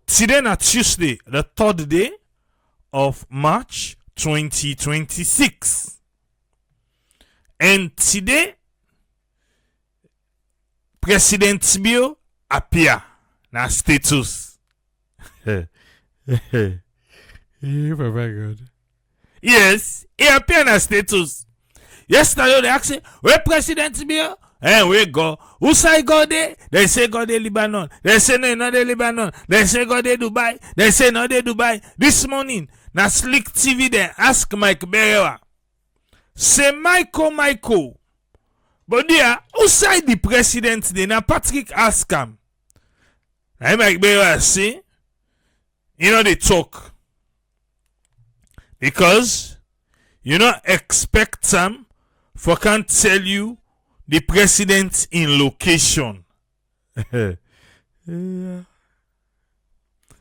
Today na Tuesday, the 3rd day of March 2026. And today, President Bio appear na status. Oh my God. Yes, he appear na status. Yesterday they asked, where President Bio? And we go. Who say go there? They say go there Lebanon. They say no, not the Lebanon. They say go there Dubai. They say no, they Dubai. This morning, na Slick TV they ask Mike Berewa. Say Michael. But there, who say the president there? Na Patrick ask him. And Mike Berewa say, they talk. Because you not expect them for can't tell you the president in location. Only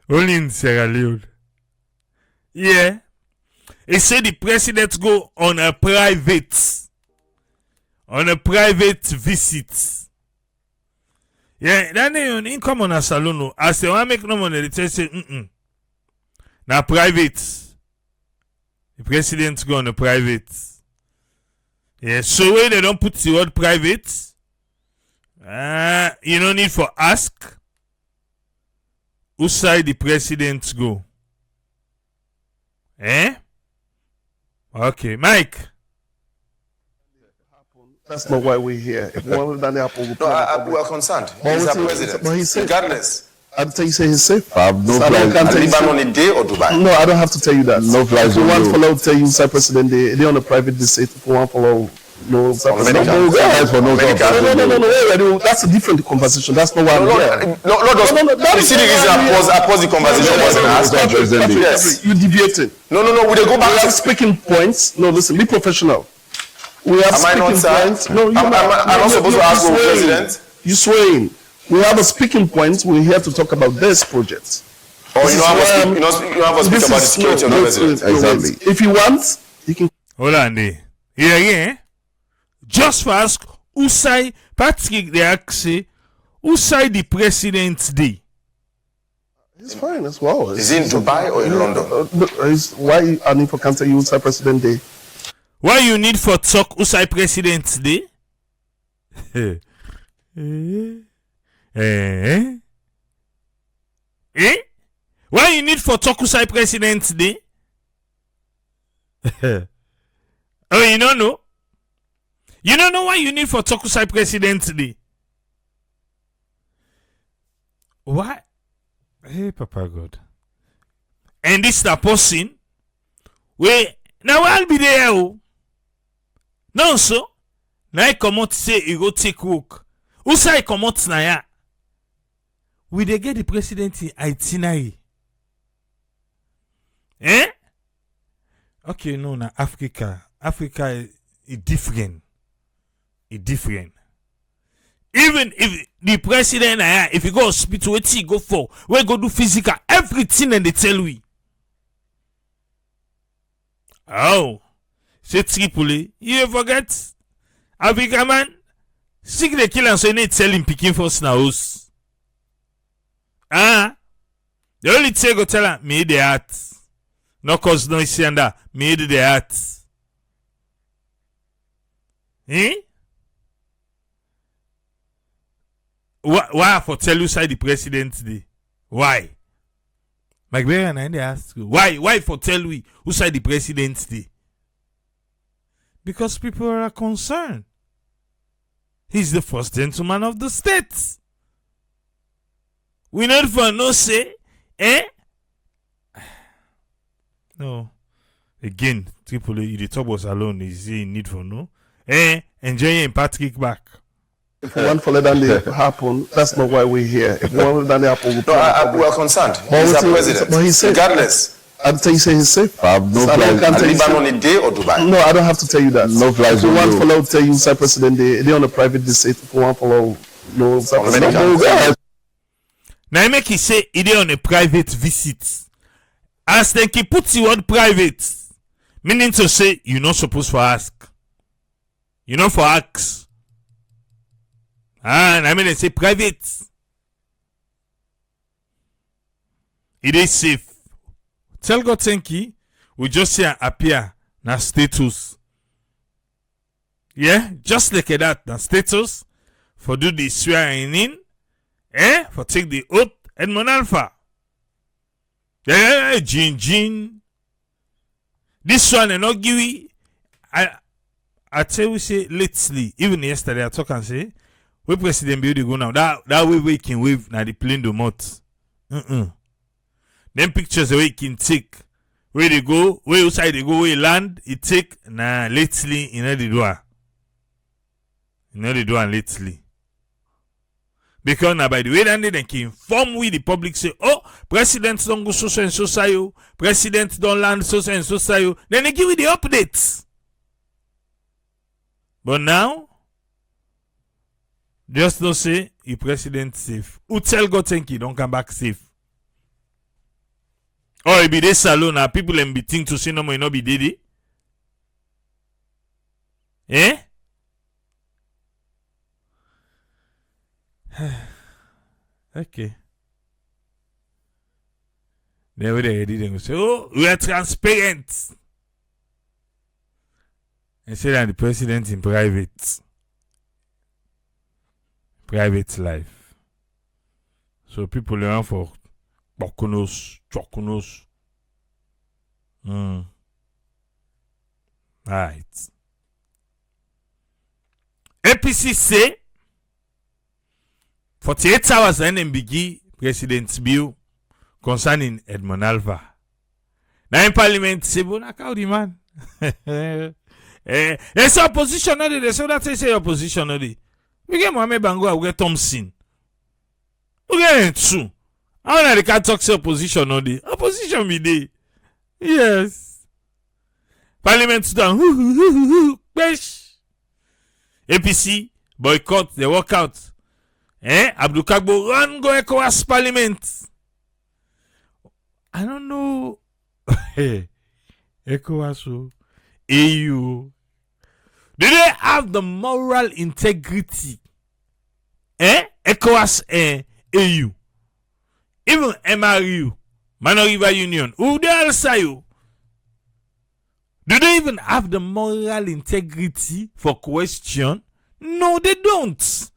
in Sierra Leone. Yeah. He said the president go on a private visit. Yeah, then they come on a salon. As they want make no money, they say, now private. The president go on a private. Yeah, so when they don't put the word private, you don't need for ask who side the president go. Okay, Mike. That's not why we're here. If one of Daniel Apple, we are concerned. He's a president. But he said, regardless. I'll tell you, say he's safe. I have no flies. Lebanon in day or Dubai? No, I don't have to tell you that. No flies. If you want follow, tell you, Sir President, they on a private visit. If you want follow, no, Sir President. No, that's a different conversation. That's not why I'm here. No. You see the reason I pause the conversation wasn't asked. Yes. You deviated. No. We go back. We have speaking points. No, listen, be professional. We have speaking points. No, I'm not supposed to ask the president. You're swaying. We have a speaking point. We're here to talk about this project. Oh, you don't have a speak about the security of the president. Exactly. If you want, you can. Hold on there. Here again. Just for ask, who say Patrick they ask who say the president day? It's fine as well. Is he in Dubai or in London? Why I need for cancel you say President Day? Why you need for talk who say President Day? Why you need for talk who say President Day? Oh, you don't know? You don't know why you need for talk who say President Day? Why? Hey, Papa God. And this the person. Wait, now I'll be there. Oh. No, so. Now I come out say he go take work. Who say I come out na ya? We dey get the president in itinerary. Okay, no, na Africa. Africa is different. It's different. Even if the president, if you go hospital, what he go for? We go do physical, everything, and they tell we. Oh, say Tripoli, you forget? Africa man, sick the kill and so they tell him picking first na house. The only thing go tell her, me the heart. No cause no issue and that, me the heart. Why for tell you side the president day? Why? Mike Beran and they ask you, why for tell we who side the president day? Because people are concerned. He's the first gentleman of the states. We not for no say, No. Again, Tripoli, the top was alone, is in need for no. Enjoying Patrick back. If one for let that happen, that's not why we're here. If one let that happen, we are concerned. He's a president. But he's safe. Regardless. I'll tell you, say he's safe. I have no flies. Lebanon in day or Dubai? No, I don't have to tell you that. No flies. If you want follow, tell you, Sir President, they on a private visit. If you want follow, no, Sir President. Now I make he say he on a private visit. As then he puts the word private, meaning to say you're not supposed to ask. You're not for ask. And I mean they say private. it is safe. Tell God thank you. We just see appear na status. Yeah, just like that, na status for do the swearing in, for take the oath and monalpha. Yeah, Jin. This one and not give we. I tell you say lately, even yesterday I talk and say, we president be go now. That way we can wave na the plane do mot. Them pictures the way can take. Where they go, where outside they go, where land, it take na lately in the door. In the door lately. Because now by the way then they can inform we the public say, oh, president don't go so and so sayo, president don't land so and so sayo. Then they give you the updates. But now, just don't say the president safe. Who tell God thank you, don't come back safe. Or it be this salon and people and be think to say no more not be daddy. Eh? Okay. Then they didn't say, oh, we are transparent. And say that the president in private life. So people learn for chokunos. Right. APC say 48 hours and NMBG President's bill concerning Edmond Alva. Now in Parliament, say, Bonakau, man. There's opposition, no? They say that say opposition, no? We get Mohamed Bango, we get Thompson. We get two. How na they can talk say opposition, no? Opposition be there. Yes. Parliament down. APC boycott the walkout. Abdul Kagbo run go ECOWAS Parliament. I don't know. ECOWAS, AU. Do they have the moral integrity? ECOWAS and AU. Even MRU, Mano River Union. Who they all say you? Do they even have the moral integrity for question? No, they don't.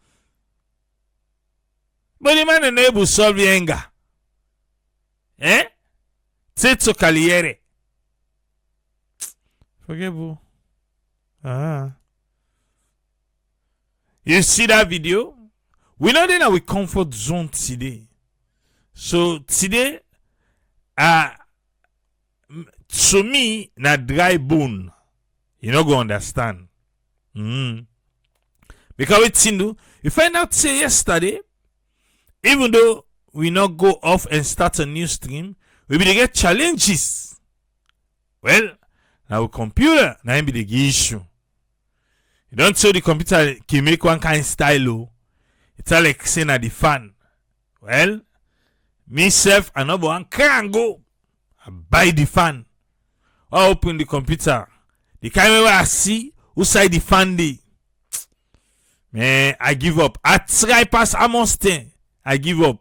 But the man is able to solve the anger. Tetso Kaliere. Forget boo. You see that video? We know that we comfort zone today. So today, to me, na dry bone. You not go understand. Because we think you find out say yesterday, even though we not go off and start a new stream, we will get challenges. Well, now computer, now be the issue. You don't show the computer can make one kind of style. It's all like saying at the fan. Well, myself and another one can go and buy the fan. Or open the computer. The camera I see who side the fan day. Man, I give up. I try pass almost 10. I give up.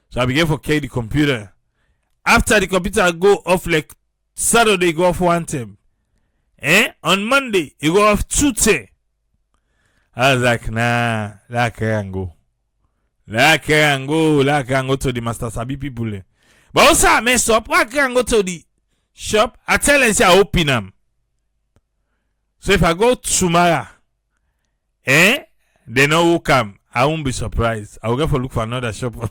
So I began for carry the computer. After the computer go off like Saturday go off 1 time. On Monday it go off 2 time. I was like, nah, that can go. That can go to the Master Sabi people. But also I mess up. I can go to the shop. I tell them say I open them. So if I go tomorrow, they know who come. I won't be surprised. I will go for look for another shop.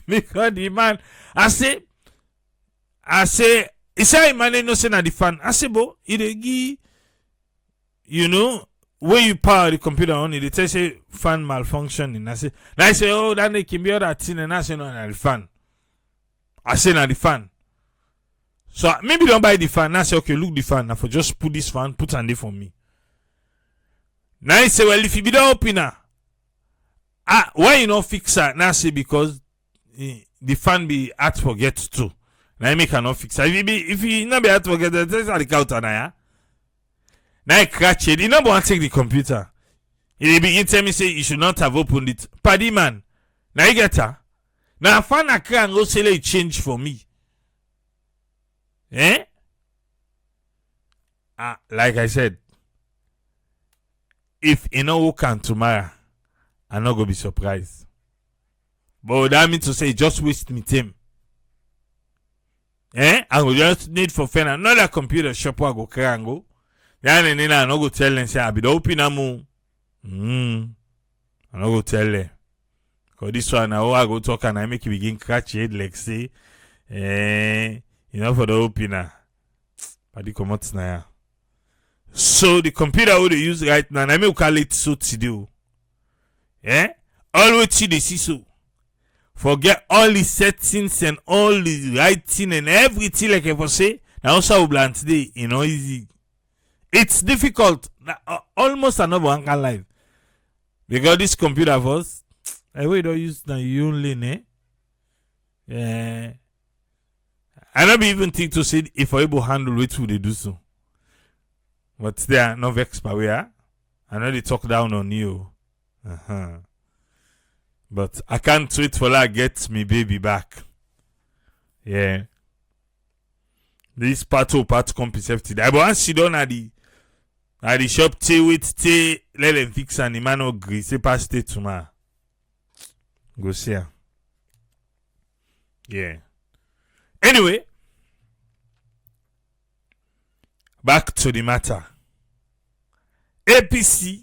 Because the man, I say, he say man no say na the fan. I say, bo, it give, you know, when you power the computer on it, they tell say fan malfunctioning. I say, oh, that they can be other thing, and I say no, na the fan. I say na the fan. So maybe don't buy the fan. I say, okay, look the fan. Now for just put this fan, put on there for me. Now he say, well, if you be the opener, why you not fix that? Now say because the fan be hard to forget too. Now he cannot fix it. If you not be hard to forget, that's at the counter now. Yeah? Now he catch it. He not want to take the computer. He begin tell me say you should not have opened it. Paddy man, now you get her. Now fan Accra and go say it change for me. Like I said, if you know who can tomorrow, I'm not gonna be surprised. But that means to say just waste me time. I will just need for friend another computer shop where I go cry and go. Then I no go tell them say I be the open amu. I no go tell them. Cause this one now I go talk and I make you begin scratch head like say, you know for the opener. But the come out now. So the computer we use right now, I may call it so to do. Always see the so. Forget all the settings and all the writing and everything like I was say. Now also blunt today, easy. It's difficult. Almost another one can live. Because this computer first, I don't use now you only I don't even think to say if I able handle it would they do so. But they are no vex by way. I know they talk down on you. But I can't wait for that get me baby back. Yeah. This part come safety. I want sit down at the shop wait let them fix and the man no agree. Say pass stay tomorrow. Go see her. Yeah. Anyway. Back to the matter. APC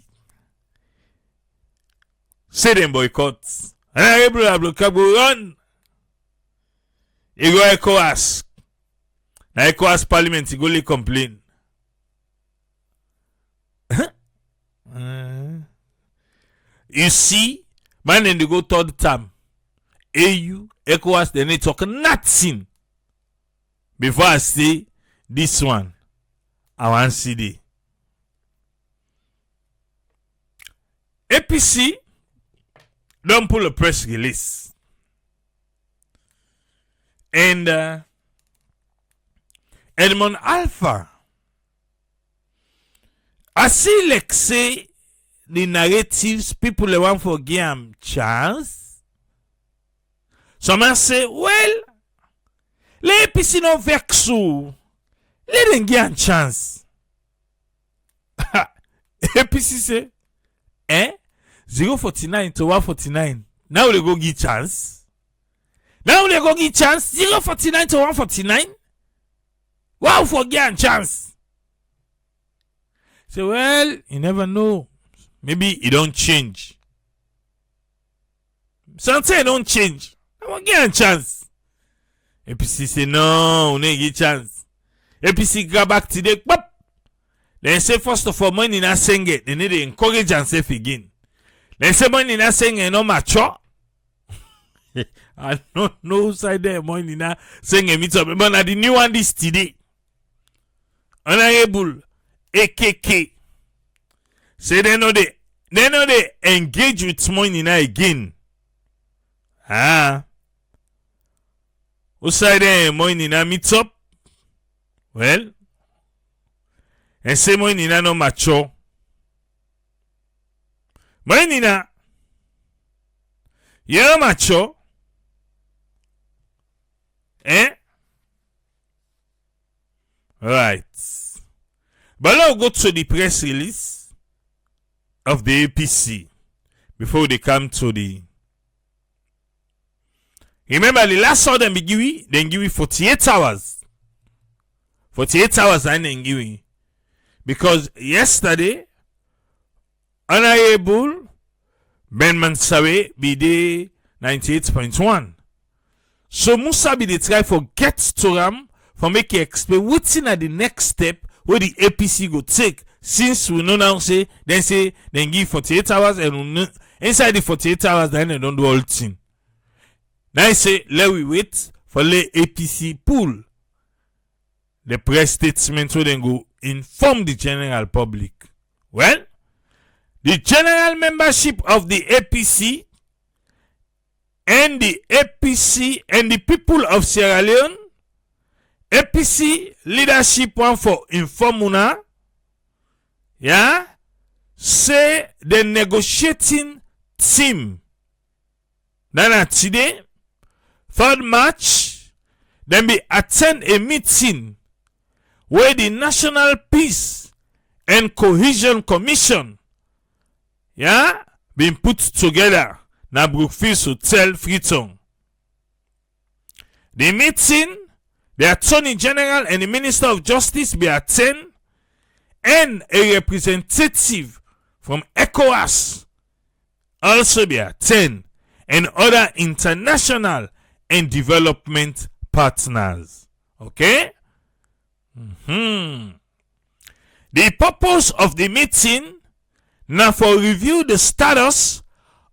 say them boycott. And I go run. You go ECOWAS. Now ECOWAS parliament, you go lay complain. You see, man, then they go third term. AU, ECOWAS, then they talk nothing. Before I say this one, I want CD. APC don't pull a press release. And Edmond Alpha, I see like say the narratives people they want for give them chance. Some say, well, let APC no vex you. Let them give them chance. APC say, 049 to 149. Now they go give chance. 049 to 149. Wow, for give chance. Say, well, you never know. Maybe it don't change. Sometimes it don't change. I want give a chance. APC say, no, we give chance. APC go back today. Pop. They say, first of all, money na Sengeh. They need to encourage and safe again. They say, money na Sengeh no mature. I don't know side there, money na Sengeh meet up. But now the new one this today. Honorable AKK. Say they know they engage with money na again. Who side there, money na meet up? Well, and say money na no mature. Money na you no mature. Right. But now go to the press release of the APC before they come to the. Remember the last one them give you 48 hours. 48 hours and then give you. Because yesterday, Honorable Ben Mansawe be the 98.1. So Musa be the try for get to Ram for make you explain what's in at the next step where the APC go take. Since we know now say then give 48 hours and inside the 48 hours then they don't do all thing. Now I say let we wait for the APC pull the press statement so then go inform the general public. Well, the general membership of the APC and the APC and the people of Sierra Leone, APC leadership one for informuna, say the negotiating team that today 3rd March, then be attend a meeting where the National Peace and Cohesion Commission been put together na Brookfield Hotel, Freetown. The meeting, the Attorney General and the Minister of Justice be attend, and a representative from ECOWAS also be attend, and other international and development partners. Okay? The purpose of the meeting now for review the status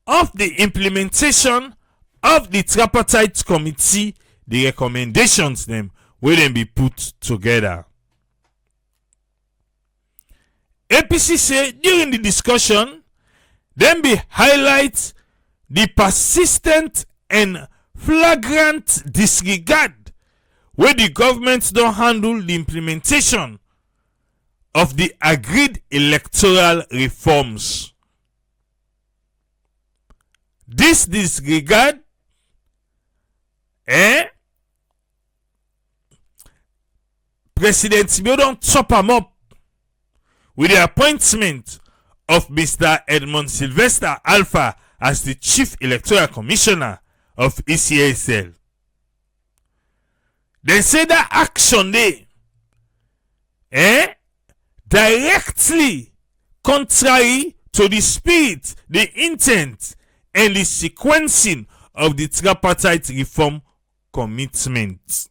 of the implementation of the tripartite committee, the recommendations them will then be put together. APC say during the discussion, then be highlight the persistent and flagrant disregard where the government don't handle the implementation of the agreed electoral reforms. This disregard President Sengeh don't chop him up with the appointment of Mr. Edmond Sylvester Alpha as the Chief Electoral Commissioner of ECASL. They say that action directly contrary to the spirit, the intent, and the sequencing of the tripartite reform commitment.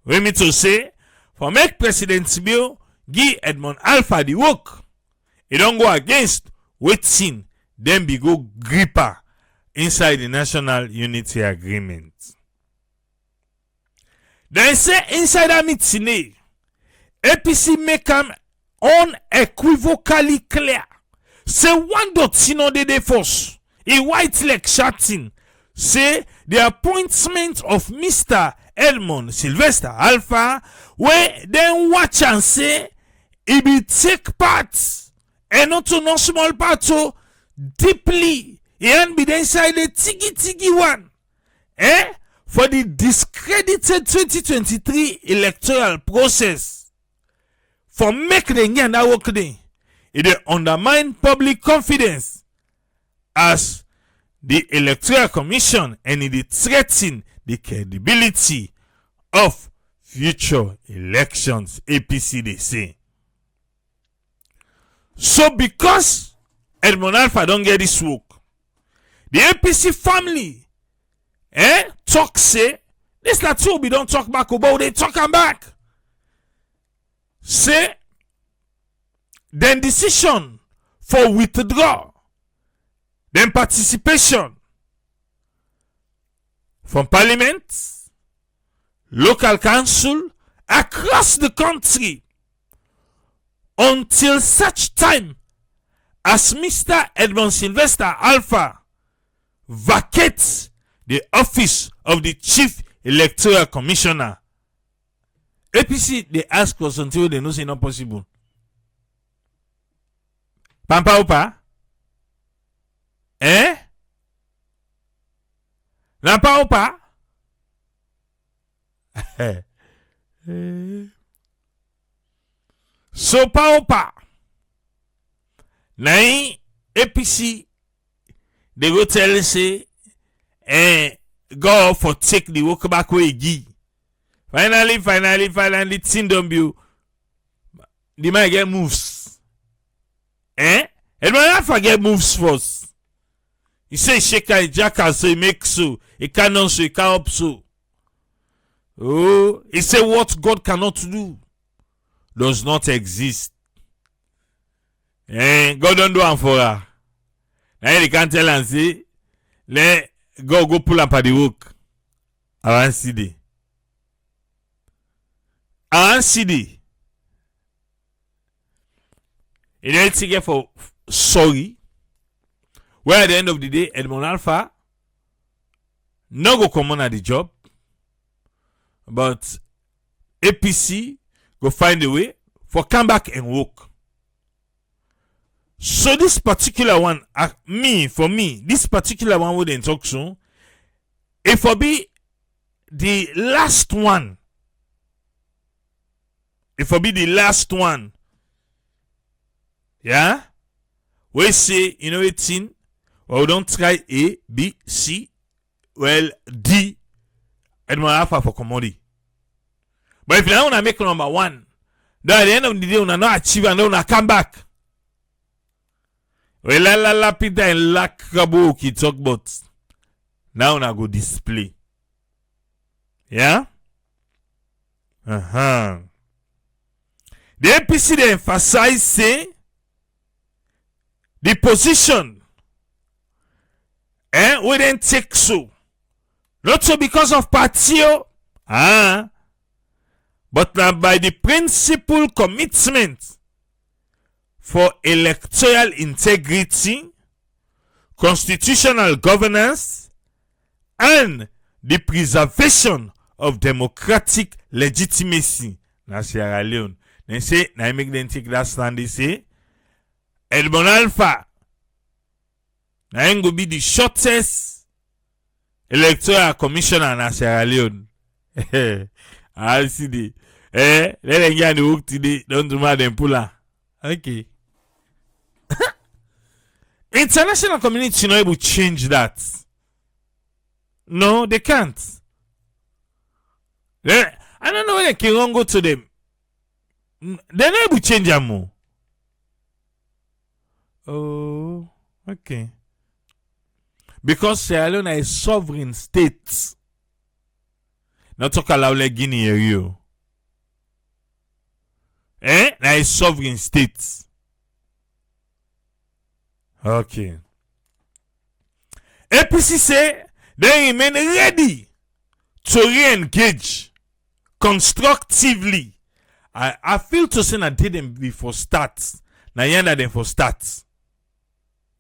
We mean to say, for make President Sengeh give Edmond Alpha the work, it don't go against waiting, then be go gripper inside the National Unity Agreement. Then say inside that meeting, APC make them unequivocally clear. Say one dot de force. A white leg shouting. Say the appointment of Mr. Edmond Sylvester Alpha, where then watch and say he be take part and not to no small part so deeply. He and be inside the tiggy one. For the discredited 2023 electoral process. For make the Nyan that work day, it undermine public confidence as the Electoral Commission, and it threaten the credibility of future elections. APC they say. So because Edmond Alpha don't get this work, the APC family talk say this na two we don't talk back about, they talk am back. Say then decision for withdraw, then participation from parliament, local council across the country until such time as Mr. Edmond Sylvester Alpha vacates the office of the Chief Electoral Commissioner. APC they ask us until they know say not possible. Pampa Opa? Nampa Opa? So pa Opa. Now APC they go tell say go for take the work back way gi. Finally, thing don't be. The man get moves. And when I forget moves first. He say shaker a jackal so he make so. He cannot so he can up so. Oh, he say what God cannot do does not exist. God don't do am for her. Now he can't tell and say, let go pull up at the work. I want see the. CD. It ain't take for sorry. Where at the end of the day, Edmond Alpha no go come on at the job, but APC go find a way for come back and work. So this particular one, for me, this particular one we didn't talk so. it for be the last one. It for be the last one. Yeah? We say, you know, it's in, well, we don't try A, B, C, well, D, and we have for commodity. But if you want to make number one, then at the end of the day, we not achieve and we come back. Well, la Peter and la Krabo ki talk about. Now we go display. Yeah? The APC they emphasize say the position we didn't take so. Not so because of partio, but now by the principal commitment for electoral integrity, constitutional governance, and the preservation of democratic legitimacy. Na Sierra Leone. They say, na make them take that stand, they say, Edmond Alpha, na go be the shortest electoral commissioner na Sierra Leone. I see the let them get the hook today, don't do mad and pull her. Okay. International community not able to change that. No, they can't. I don't know when they can go to them. They're not able to change them more. Oh, okay. Because Sierra Leone is a sovereign state. Not talk about like Guinea area. Na a sovereign state. Okay. APC say they remain ready to re-engage constructively. I feel to say that them before start. Now yanda them for start.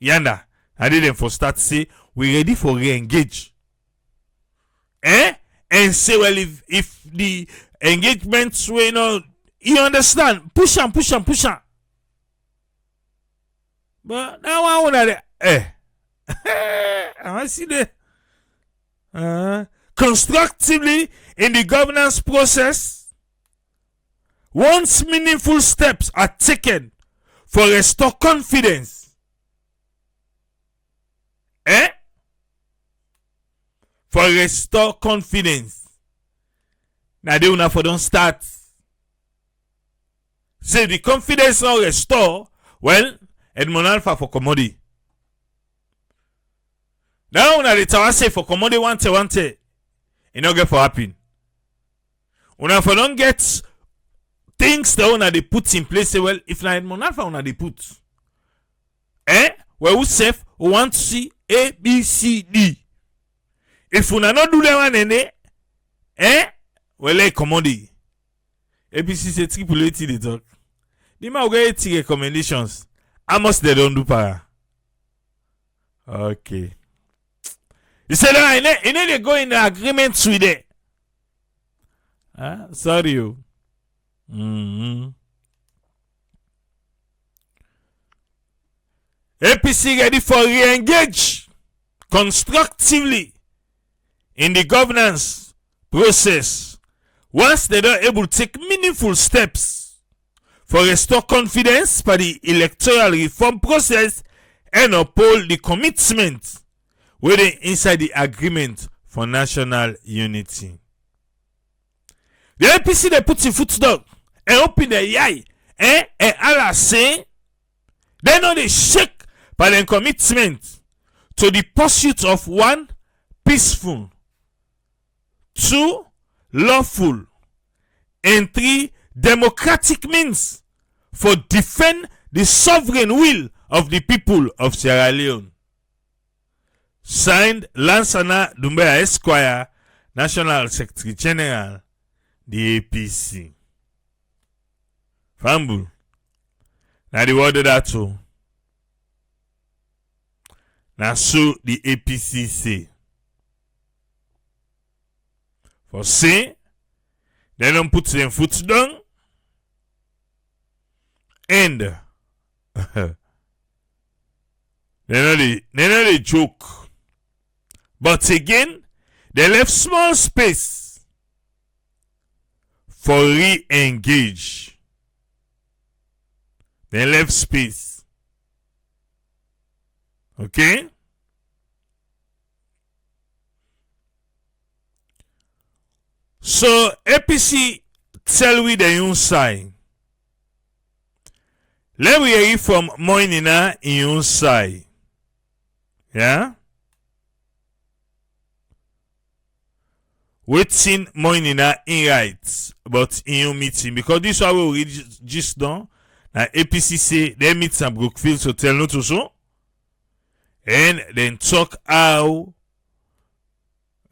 Yanda. I did them for start say we ready for re-engage. And say well if the engagements were you understand, push on. But now I want to I see the constructively in the governance process. Once meaningful steps are taken for restore confidence, for restore confidence. Now they will for don't start. Say the confidence now restore. Well, Edmond Alpha for commodity. Now una the tower say for commodity want you not get for happen. Una for don't get things that una they put in place. Say, well, if na Edmond Alpha una they put. Well, who safe who want to see A, B, C, D. If una not do that one well, commodity. APC say triple 80 they talk. The man will get 80 recommendations. How much they don't do para? Okay. You said that they go in the agreement with it. Sorry you. APC ready for re-engage constructively in the governance process once they are able to take meaningful steps for restore confidence by the electoral reform process and uphold the commitment within inside the agreement for national unity. The APC they put in foot dog and open their eye and Allah say they know they shake by their commitment to the pursuit of 1, peaceful, 2, lawful, and 3, democratic means for defend the sovereign will of the people of Sierra Leone. Signed Lansana Doumbia Esquire, National Secretary General, the APC. Fambu. Now the word of that too. Now so the APC say. For say, they don't put their foot down. And they know they joke. But again, they left small space for re-engage. They left space. Okay? So APC tell we the own side. Let we hear from Moinina in your side. Yeah? Waiting Moinina in rights but in your meeting. Because this one we read just done. Now APC say they meet some Brookfield Hotel not so. And then talk how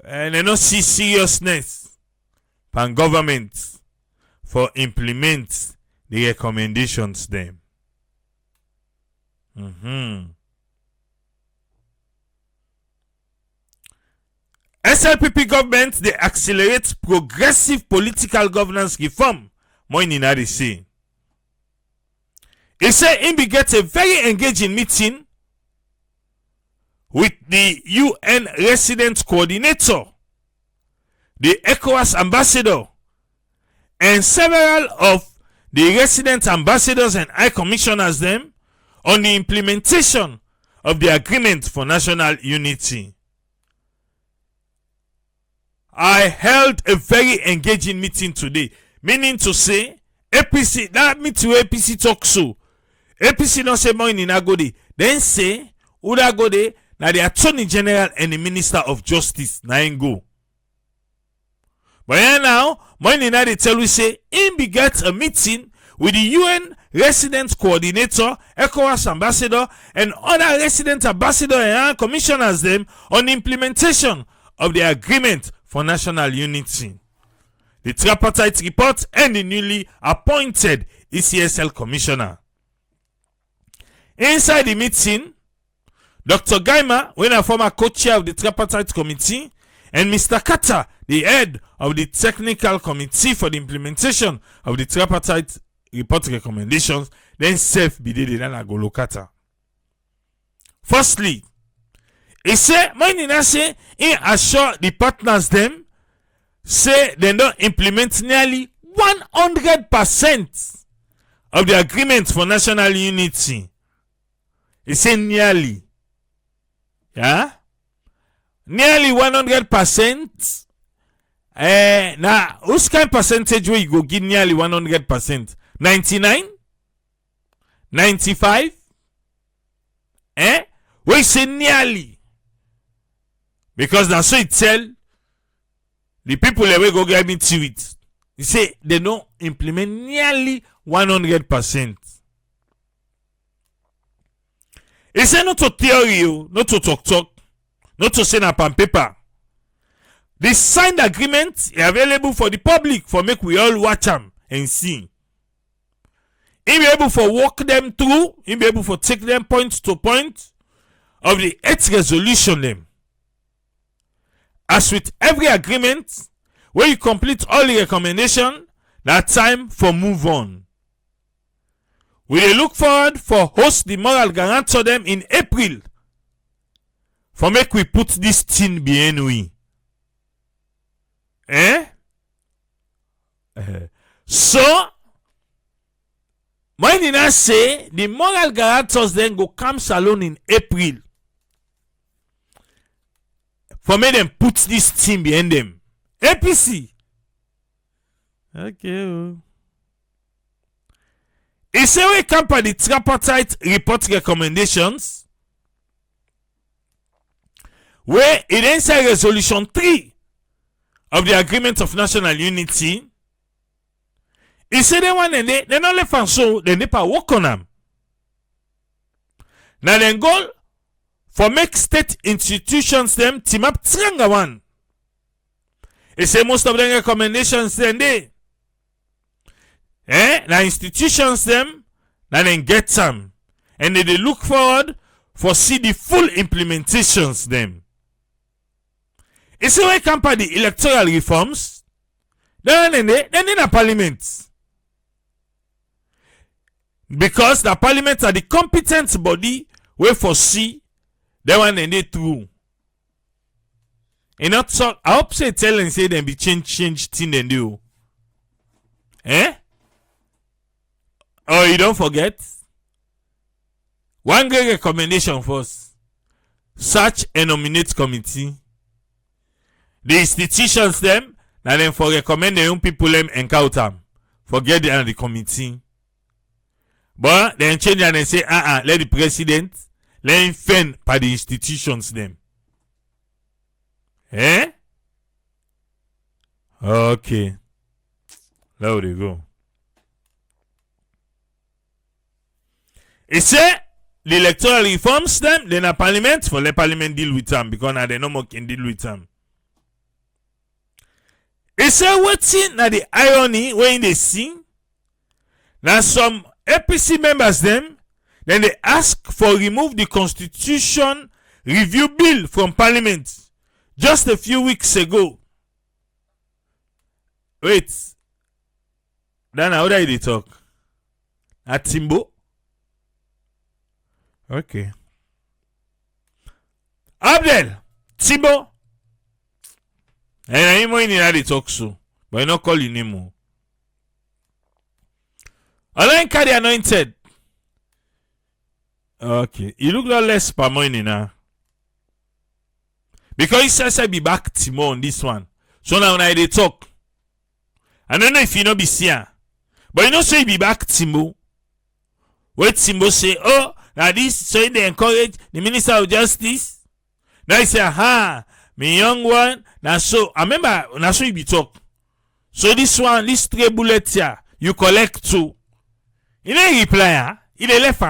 and they don't see seriousness from government for implement the recommendations them. SLPP government they accelerate progressive political governance reform. Moinina they say. He said he get a very engaging meeting with the UN resident coordinator, the ECOWAS ambassador, and several of the resident ambassadors and high commissioners them on the implementation of the agreement for national unity. I held a very engaging meeting today, meaning to say APC, that meeting where APC talk so. APC don't say more in Agode, then say Udagode na the Attorney General and the Minister of Justice na go. But here now, Moinina they tell we say him beget a meeting with the UN resident coordinator, ECOWAS ambassador, and other resident ambassador and commissioners them on the implementation of the agreement for national unity, the tripartite report, and the newly appointed ECSL commissioner. Inside the meeting, Dr. Gaima, when a former co-chair of the tripartite committee, and Mr. Carter, the head of the technical committee for the implementation of the tripartite report recommendations, then self-bidede na go lokata. Firstly, he say, Moinina say, he assure the partners them, say they don't implement nearly 100% of the agreement for national unity. He say nearly. Yeah? Nearly 100%. Now, whose kind of percentage will you go give nearly 100%? 99? 95? We say nearly. Because that's so it tell the people that will go get me to it. He say they don't implement nearly 100%. He say not to theory, not to talk, not to send up on paper. The signed agreement is available for the public for make we all watch them and see. He be able for walk them through, he be able for take them point to point of the 8th resolution them. As with every agreement, when you complete all the recommendation, that time for move on. We will look forward for host the moral guarantor them in April. For make we put this thing behind we. So, when did I say the moral guarantors then go come salon in April? For me them put this thing behind them. APC. Okay. He say we come for the tripartite report recommendations. Where it inside resolution 3 of the agreement of national unity. He say they want they not left and so they never work on them. Now then goal for make state institutions them team up stronger one. He say most of them recommendations then they now institutions them now then get some and they look forward for see the full implementations them. He say we come for the electoral reforms then in a parliament. Because the parliament are the competent body we foresee they one and they through. not so. I hope say tell and say them be change thing and do. Eh? Oh, you don't forget. One great recommendation first. Search and nominate committee. The institutions them, now then for recommend the young people them encounter. Forget the committee. But then change and say, let the president, let him fend by the institutions them. Eh? Okay. There we go. It say the electoral reforms them, then a parliament for let parliament deal with them because now they no more can deal with them. It say what's now the irony when they sing. Now some APC members them, then they ask for remove the constitution review bill from parliament just a few weeks ago. Wait. Then how do they talk? At Timbo? Okay. Abdel, Timbo. And I know in the talk so, but I not call you anymore. Alain Kadi anointed. Okay. You look like less per morning now. Because he says I be back Timo on this one. So now when I talk. I don't know if you know be here. But you know say be back Timo. Wait Timo say, oh, now this so they encourage the Minister of Justice. Now he say, me young one. Now so I remember now so you be talk. So this one, this 3 bullets here, you collect 2. You know reply, he left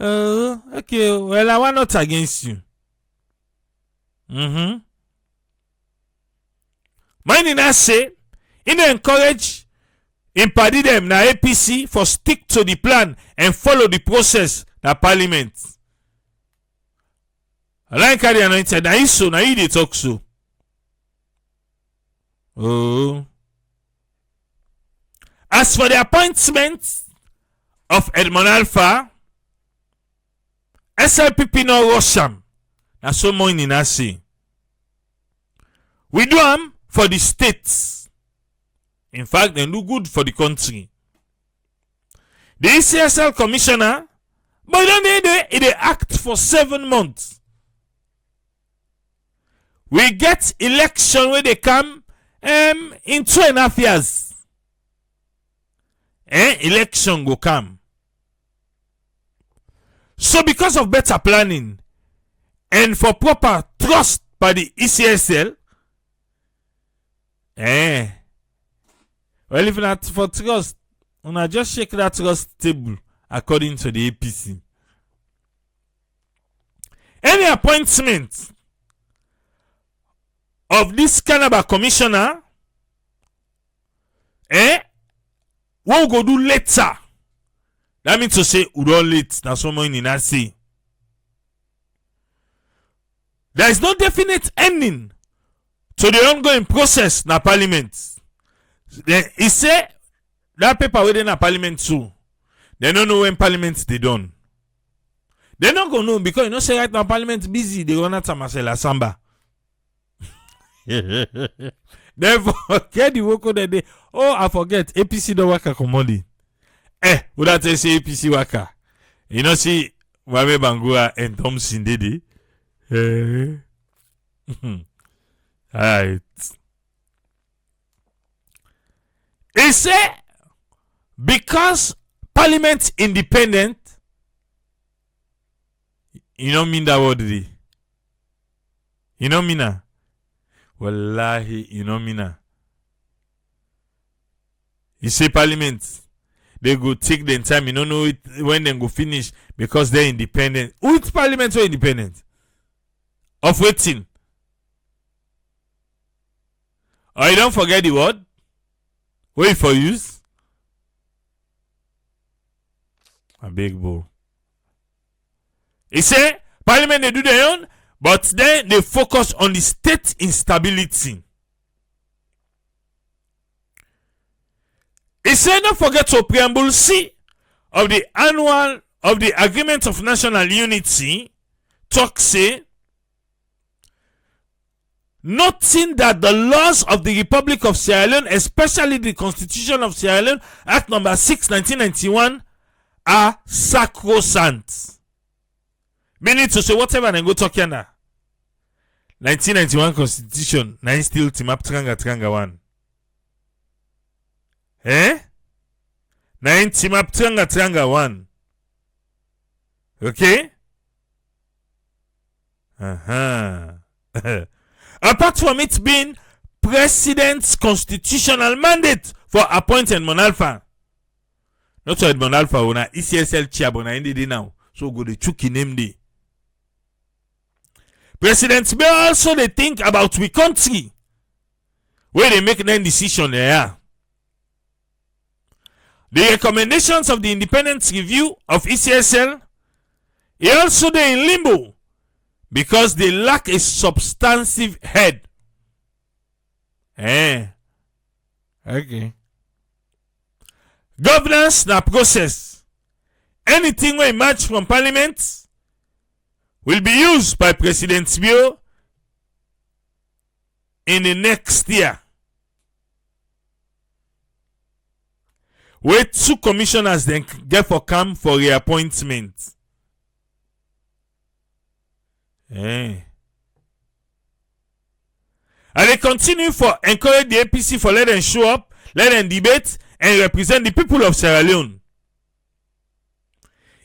okay, well I want not against you. Mine in that say, he encourage impadi them na APC for stick to the plan and follow the process na parliament. I like how they anointed. Now you so, now you they talk so. Oh. As for the appointment of Edmond Alpha, SLPP no Rosham. That's so more in I say. We do them for the states. In fact, they do good for the country. The ECSL commissioner, but don't they act for 7 months. We get election where they come in 2.5 years. Election go come. So because of better planning and for proper trust by the ECSL, well, if not for trust, I just shake that trust table according to the APC. Any appointment of this Canada commissioner, we'll go do later. That means to say, we don't late. That's someone in that say. There is no definite ending to the ongoing process na parliament. Then he say that paper within a parliament too. They don't know when parliament they done. They not gonna know because you know say right now parliament busy. They gonna tell Marcela Samba. Therefore, get the work of the day. Oh, I forget. APC don't work a commodity. Would that say APC worker? You know, see, Wame Bangura and Thompson did it. Alright. He say, because Parliament independent, you don't mean that word, did you don't mean that? Wallahi, you know me now. You say Parliament, they go take their time. You don't know it when they go finish because they're independent. Which Parliament are independent? Of waiting. Or you don't forget the word. Wait for use. A big bull. He say Parliament they do their own. But then they focus on the state instability. He said, don't forget to preamble C of the Agreement of National Unity talk say noting that the laws of the Republic of Sierra Leone, especially the Constitution of Sierra Leone, Act number 6, 1991, are sacrosanct. Meaning to say whatever and go talk here now. 1991 Constitution, 9 still timap tranga 1. Eh? 9 timap tranga 1. Okay? Apart from it being president's constitutional mandate for appointing Monalpha. Not so Monalpha, on a ECSL chair, but I need now. So go the chuki name day. President may also they think about we country where they make their decision there. The recommendations of the independent review of ECSL are also they in limbo because they lack a substantive head. Okay. Governance na process. Anything we emerge from parliament will be used by President Bio in the next year. Where 2 commissioners then get for come for reappointment. And they continue for encourage the APC for let them show up, let them debate, and represent the people of Sierra Leone.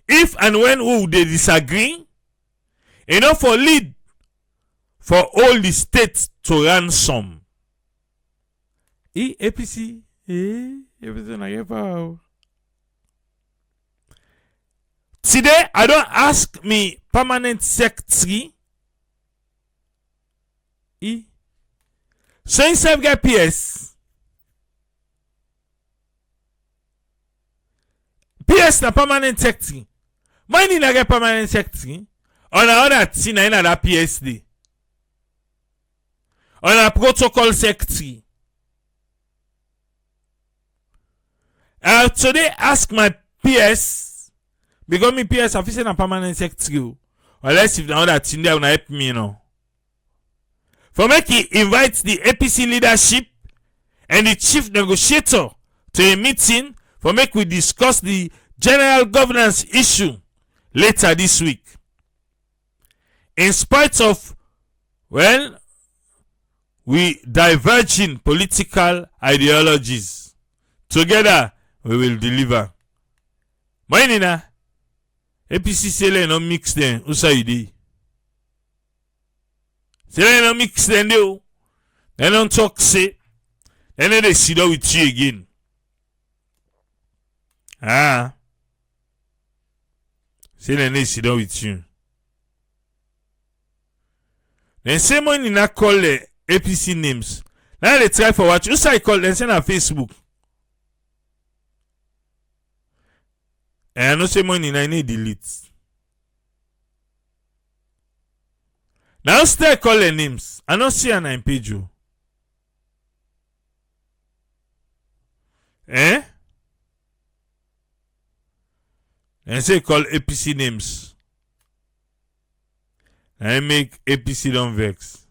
If and when who they disagree, enough for lead for all the states to ransom. APC, everything I ever. Today, I don't ask me permanent secretary. So instead get PS. PS na permanent secretary. Mine na get permanent secretary. On a other thing in that PSD. On a protocol secretary. Today ask my PS because me PS officer na permanent secretary. Unless if the other thing there will help me, you know. For make he invite the APC leadership and the chief negotiator to a meeting for make we discuss the general governance issue later this week. In spite of, well, we diverging political ideologies, together we will deliver. Mainina, APC say no mix them. Usa ide. Say no mix them do. They don't talk say. Then they sit down with you again. Say they sit down with you. Then say money na call the APC names. Now they try for what you say call them send on Facebook. And I know say money na need delete. Now still call the names. I don't see an page you. And say call APC names. I make APC don't vex.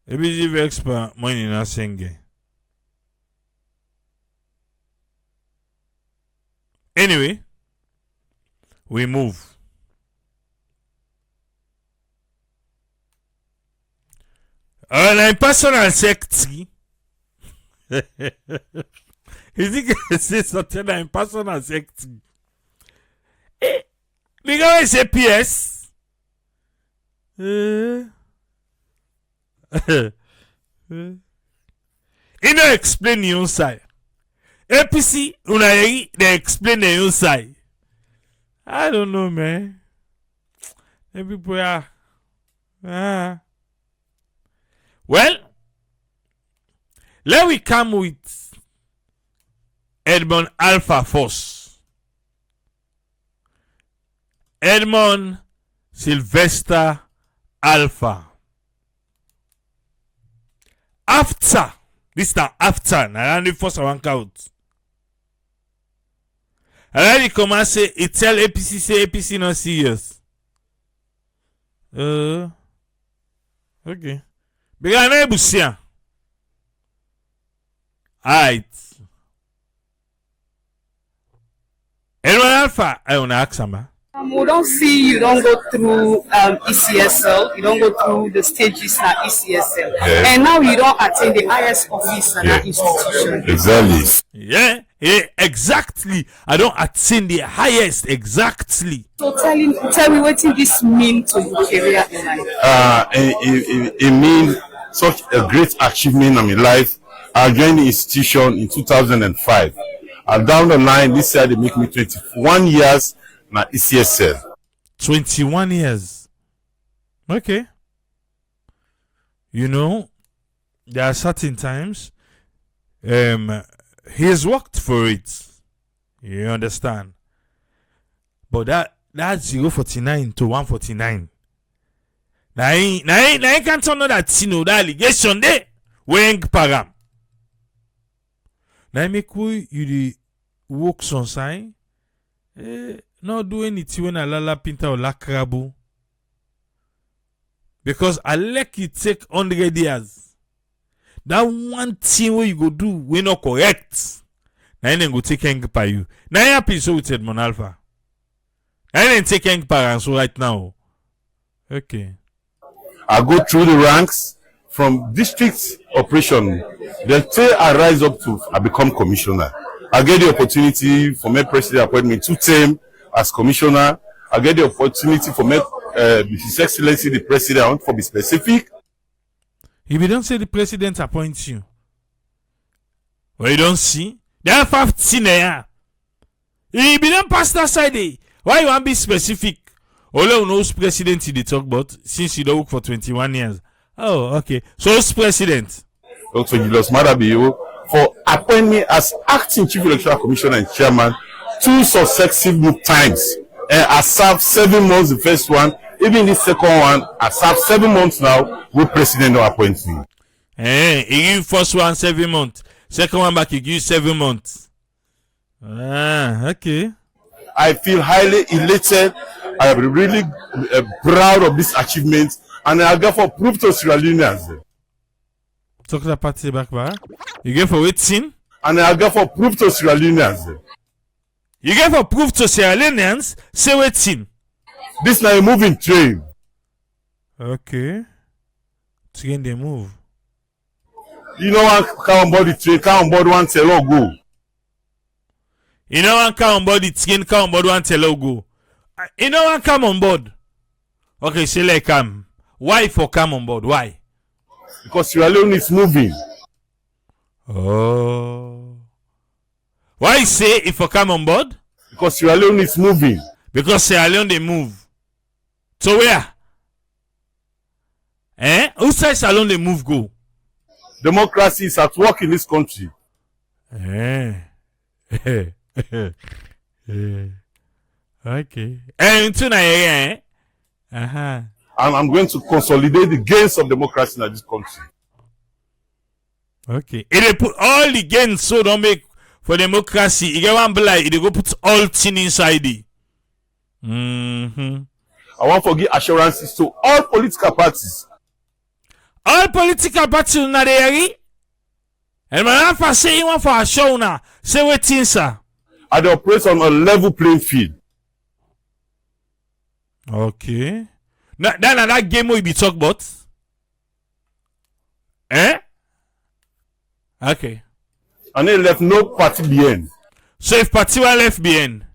APC vex pa money na Sengeh. Anyway, we move. On personal secretary. Is he gonna say something on personal secretary? The guy say PS. He don't explain the own side. APC, they explain the own side. I don't know, man. People are. Well, let we come with Edmond Alpha first. Edmond Sylvester Alpha. After this time, after now, the first one count. And then he come and say, he tell APC, say APC not serious. Okay. Bigane busia. Alright. Elman Alpha, I want to ask him. We don't see you don't go through ECSL, you don't go through the stages at ECSL, and now you don't attend the highest office in that institution. Exactly. Yeah, exactly. I don't attain the highest exactly. So tell me what this mean to your career in life. It means such a great achievement in my life. I joined the institution in 2005. And down the line, this year they make me 21 years na ECSL. 21 years. Okay. You know, there are certain times he has worked for it. You understand? But that's 049 to 149. Now I can't know that that allegation there. Weng param. Now make you the works on sign. Not do anything when I lala pinta or lakrabu. Because I like it take 100 years. That one thing where you go do we not correct. Now you go take hang by you. Now you happy so with Edmond Alpha. I didn't take hang parents right now. Okay. I go through the ranks from district operation. Then till I rise up to I become commissioner. I get the opportunity for my president appoint me 2 terms as commissioner. I get the opportunity for my His Excellency the President for be specific. If you don't say the president appoints you, well, you don't see, there are 15 there. If you don't pass that side, why you want to be specific? All knows president they talk about since you don't work for 21 years. Oh, okay. So who's president? Dr. Julius Madabio for appoint me as acting chief electoral commissioner and chairman 2 successive times. And I served 7 months the first one. Even the second one, I served 7 months now with president no appoint me. He give first one 7 months. Second one back, he give 7 months. Ah, okay. I feel highly elated. I am really proud of this achievement, and I therefore prove to Sierra Leoneans. Talk that party back, you get for waiting, and I therefore prove to Sierra Leoneans. You get for prove to Sierra Leoneans, say waiting. This now a moving train. Okay. Train they move. You know one come on board the train, come on board one tell or go. You know one come on board the train, come on board one tell or go. You know one come on board. Okay, say like come. Why for come on board? Why? Because Sierra Leone is moving. Oh. Why say if I come on board? Because Sierra Leone is moving. Because Sierra Leone they move. So where? Who says Sierra Leone they move go? Democracy is at work in this country. Okay. And tonight, and I'm going to consolidate the gains of democracy in this country. Okay. If they put all the gains so don't make for democracy, you get one blind, they go put all thing inside it. I want to give assurances to all political parties. All political parties na the area. And my Alpha say you want for a show now. Say what things, sir. And they operate on a level playing field. Okay. Now that game we be talk about. Okay. And they left no party behind. So if party were left behind,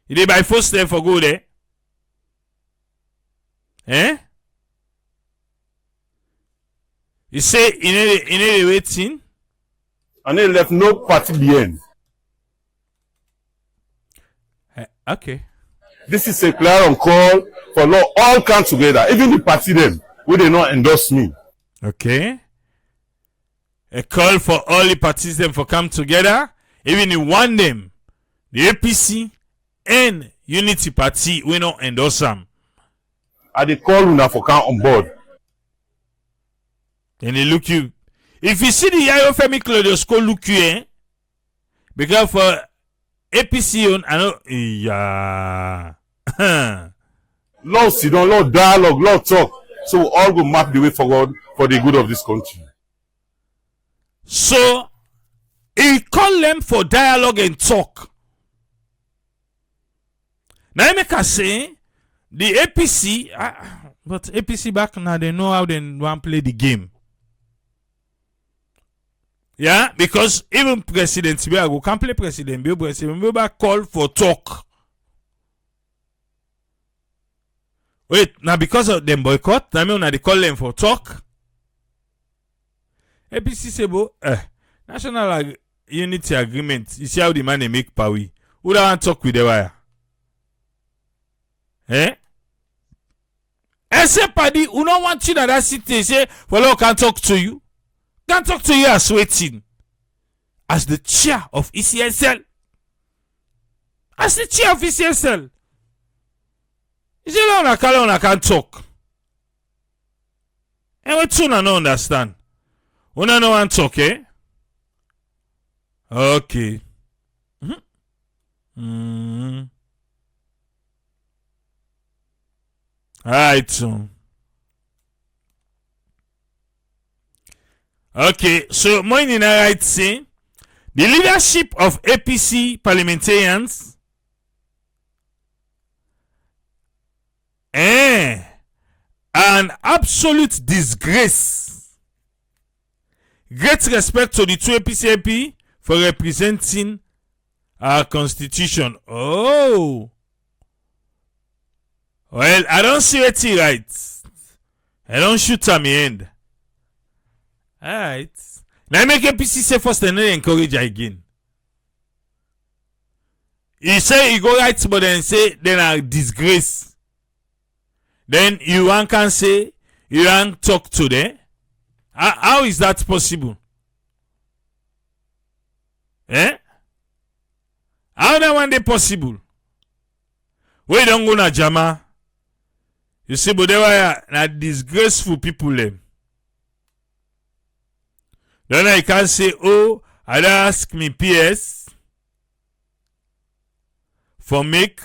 they by force them for go there. You say in a waiting. And they left no party behind. Okay. This is a clear on call for law all come together. Even the party them who they not endorse me. Okay. A call for all the parties them for come together. Even the one them, the APC and Unity Party we not endorse them. And they call una for come on board. And they look you. If you see the Yayo Femi Claudius go look you, because for APC on I know Lord sit down, Lord dialogue, Lord talk. So we all go map the way forward for the good of this country. So he call them for dialogue and talk. Now I make us say the APC, but APC back now they know how they want to play the game. Yeah, because even President Biago can play President Biago call for talk. Wait, now because of them boycott, I mean they call them for talk. APC say, National Unity Agreement, you see how the man they make power. Who don't want to talk with the wire? Say party who don't want you in that city say, well, can talk to you. Can talk to you as waiting. As the chair of ECSL. As the chair of ECSL. You say, I can't talk. And what you don't understand? You don't want to talk, eh? Okay. Alright, so. Okay, so morning right say the leadership of APC parliamentarians an absolute disgrace. Great respect to the two APC MP for representing our constitution. Oh. Well, I don't see it right. I don't shoot at me end. Alright. Now make APC say first and then encourage again. He say he go right but then say then a disgrace. Then you can say you can talk to them. How is that possible? How that one day possible? We don't go na jama. You see, but they were not disgraceful people them. Then I can say, oh, I don't ask me PS for make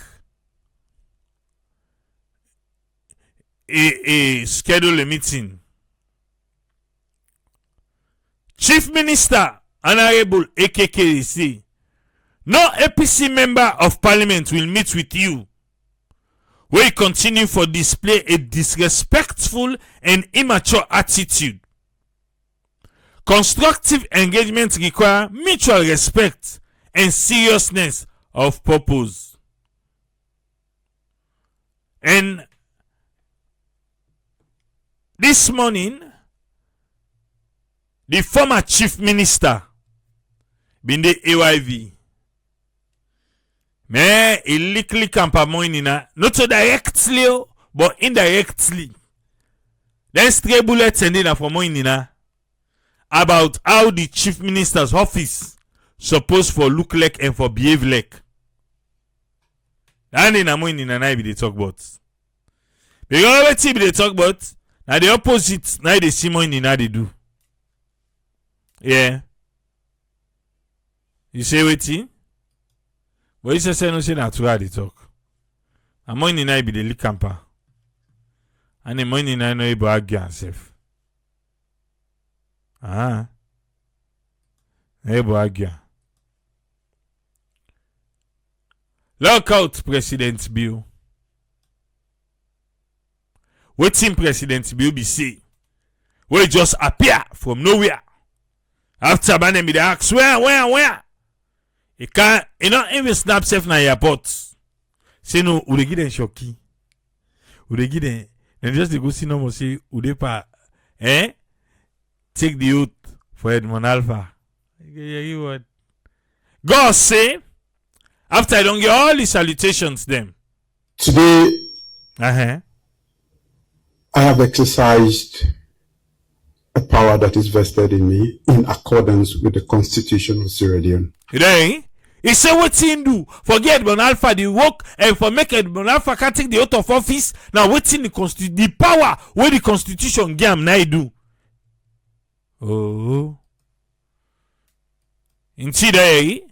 a schedule a meeting. Chief Minister Honorable AKK say, no APC member of Parliament will meet with you. We continue for display a disrespectful and immature attitude. Constructive engagement require mutual respect and seriousness of purpose. And this morning, the former chief minister been the AYV. Mais il click campa moinina, not so directly, but indirectly. Then stray bullets sending for moinina about how the chief minister's office supposed for look like and for behave like. That in a moinina na be they talk about. Because what they talk about, now the opposite, now they see moinina they do. Yeah. You say what? But you say no say natural they talk. A morning night be the lick camper. And the morning night no able argue himself. No able argue. Look out, President Bill. Waiting President Bill be say. We just appear from nowhere. After banning me the ask where? He can't, not even snap self na airport. Say no, ou de give them shocky. Ou de give them, then just they go see no more say, ou de pa, take the oath for Edmond Alpha. You what? God say, after I don't get all the salutations them. Today, I have exercised a power that is vested in me in accordance with the Constitution of Sierra Leone. Today, he said what he do? Forget Edmond Alpha the work and for make Edmond Alpha can take the oath of office. Now what's in the power where the Constitution game now do? Oh, in today,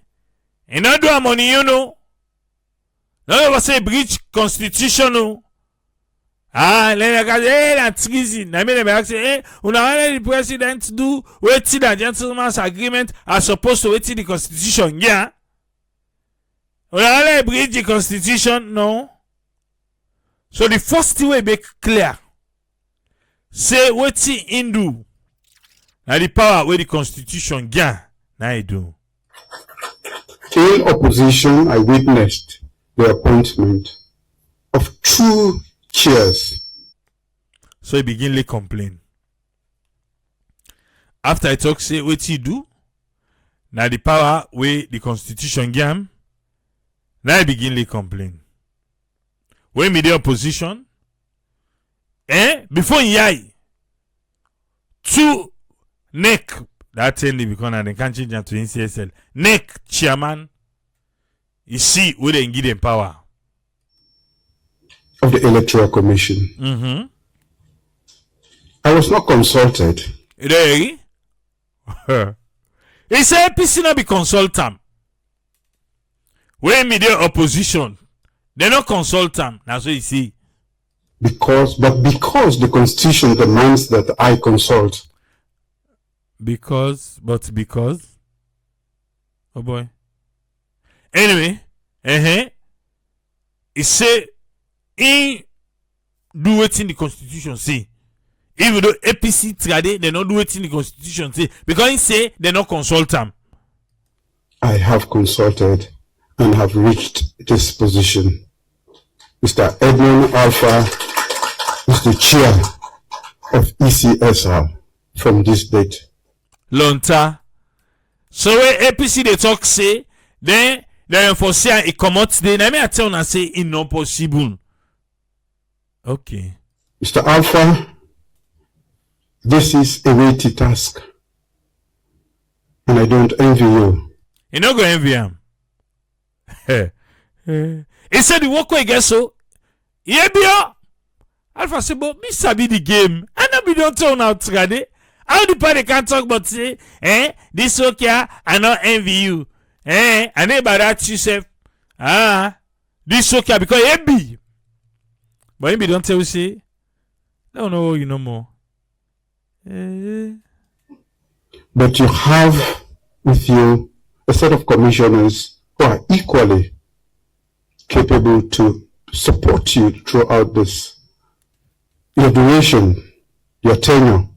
and not do money, you know. None of us say breach constitutional. Ah, la treason. I mean, I say, the president do waiting the gentleman's agreement as opposed to waiting the constitution. Yeah. Una breach the constitution, no. So the first thing we make clear, say waiting in do. Now the power where the constitution yeah, now I do. In opposition, I witnessed the appointment of 2 chairs. So he begin to complain. After I talk, say what he do. Now the power where the constitution gam. Now I begin to complain. When me the opposition, before yai, 2 neck that thing because they can't change them to NCSL. Neck chairman, you see where they give them power Of the Electoral Commission. Mm-hmm. I was not consulted. He said APC not be consultant. When me the opposition, they not consult them. That's what you see. Because the Constitution demands that I consult. Because. Oh boy. Anyway, he say he do what in the Constitution say. Even though APC trade, they not do what in the Constitution say because he say they not consult them. I have consulted and have reached this position. Mr. Edmund Alpha is the chair of ECSR from this date. Lonta. So when APC they talk say, then they enforce it come out today. Let me tell you say it's not possible. Okay. Mr. Alpha, this is a weighty task. And I don't envy you. You not go envy him. He said the work we get so. Yeah, Bia. Alpha say, but me sabi the game. And now we don't turn out today. How the party can talk but say, this okay, I not envy you. I never that yourself. This okay because it be. But maybe don't tell you say, I don't know you no more. But you have with you a set of commissioners who are equally capable to support you throughout this, your duration, your tenure.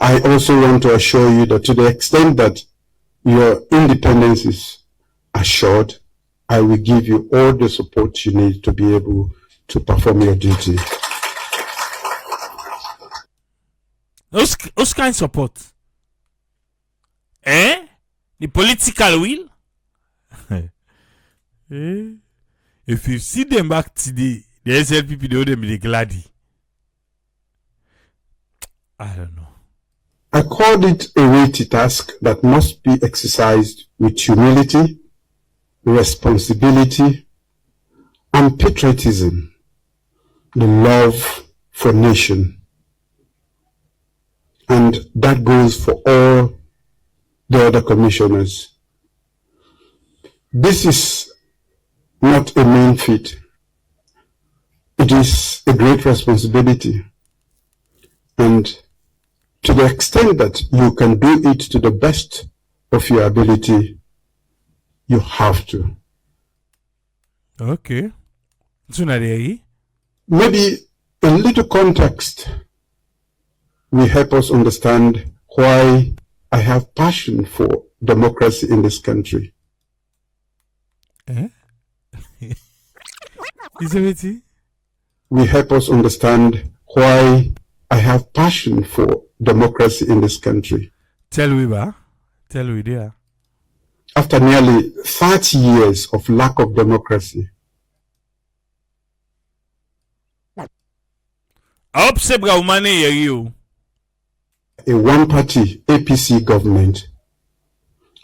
I also want to assure you that to the extent that your independence is assured, I will give you all the support you need to be able to perform your duty. Those kind of support. The political will. If you see them back today, the SLPP, they owe them the gladdy. I don't know. I called it a weighty task that must be exercised with humility, responsibility, and patriotism, the love for nation. And that goes for all the other commissioners. This is not a mean feat. It is a great responsibility. And to the extent that you can do it to the best of your ability, you have to. Okay. Maybe a little context will help us understand why I have passion for democracy in this country. Is it? Will help us understand why I have passion for democracy in this country. Tell me there. After nearly 30 years of lack of democracy, I hope you. A one-party APC government,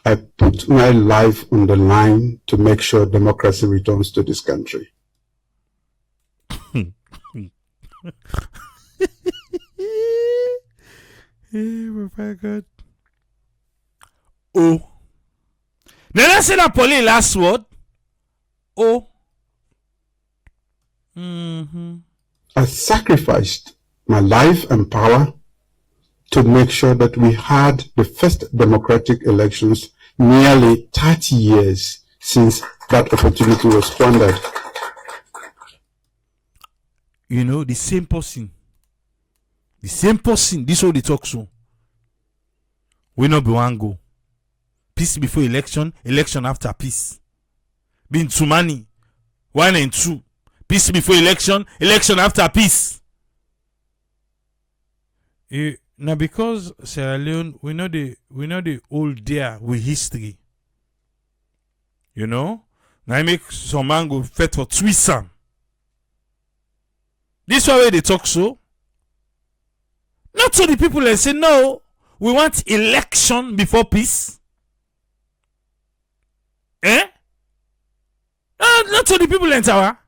I put my life on the line to make sure democracy returns to this country. Oh my God. Oh. Then I say that Pauline last word. Oh. I sacrificed my life and power to make sure that we had the first democratic elections nearly 30 years since that opportunity was squandered. You know, the same person, this is how they talk so. We not be one go. Peace before election, election after peace. Being too many, 1 and 2. Peace before election, election after peace. Now because Sierra Leone, we know the old there with history. You know? Now I make some man go fight for Twisam. This way they talk so. Not to the people that say no, we want election before peace. Not to the people in Tower.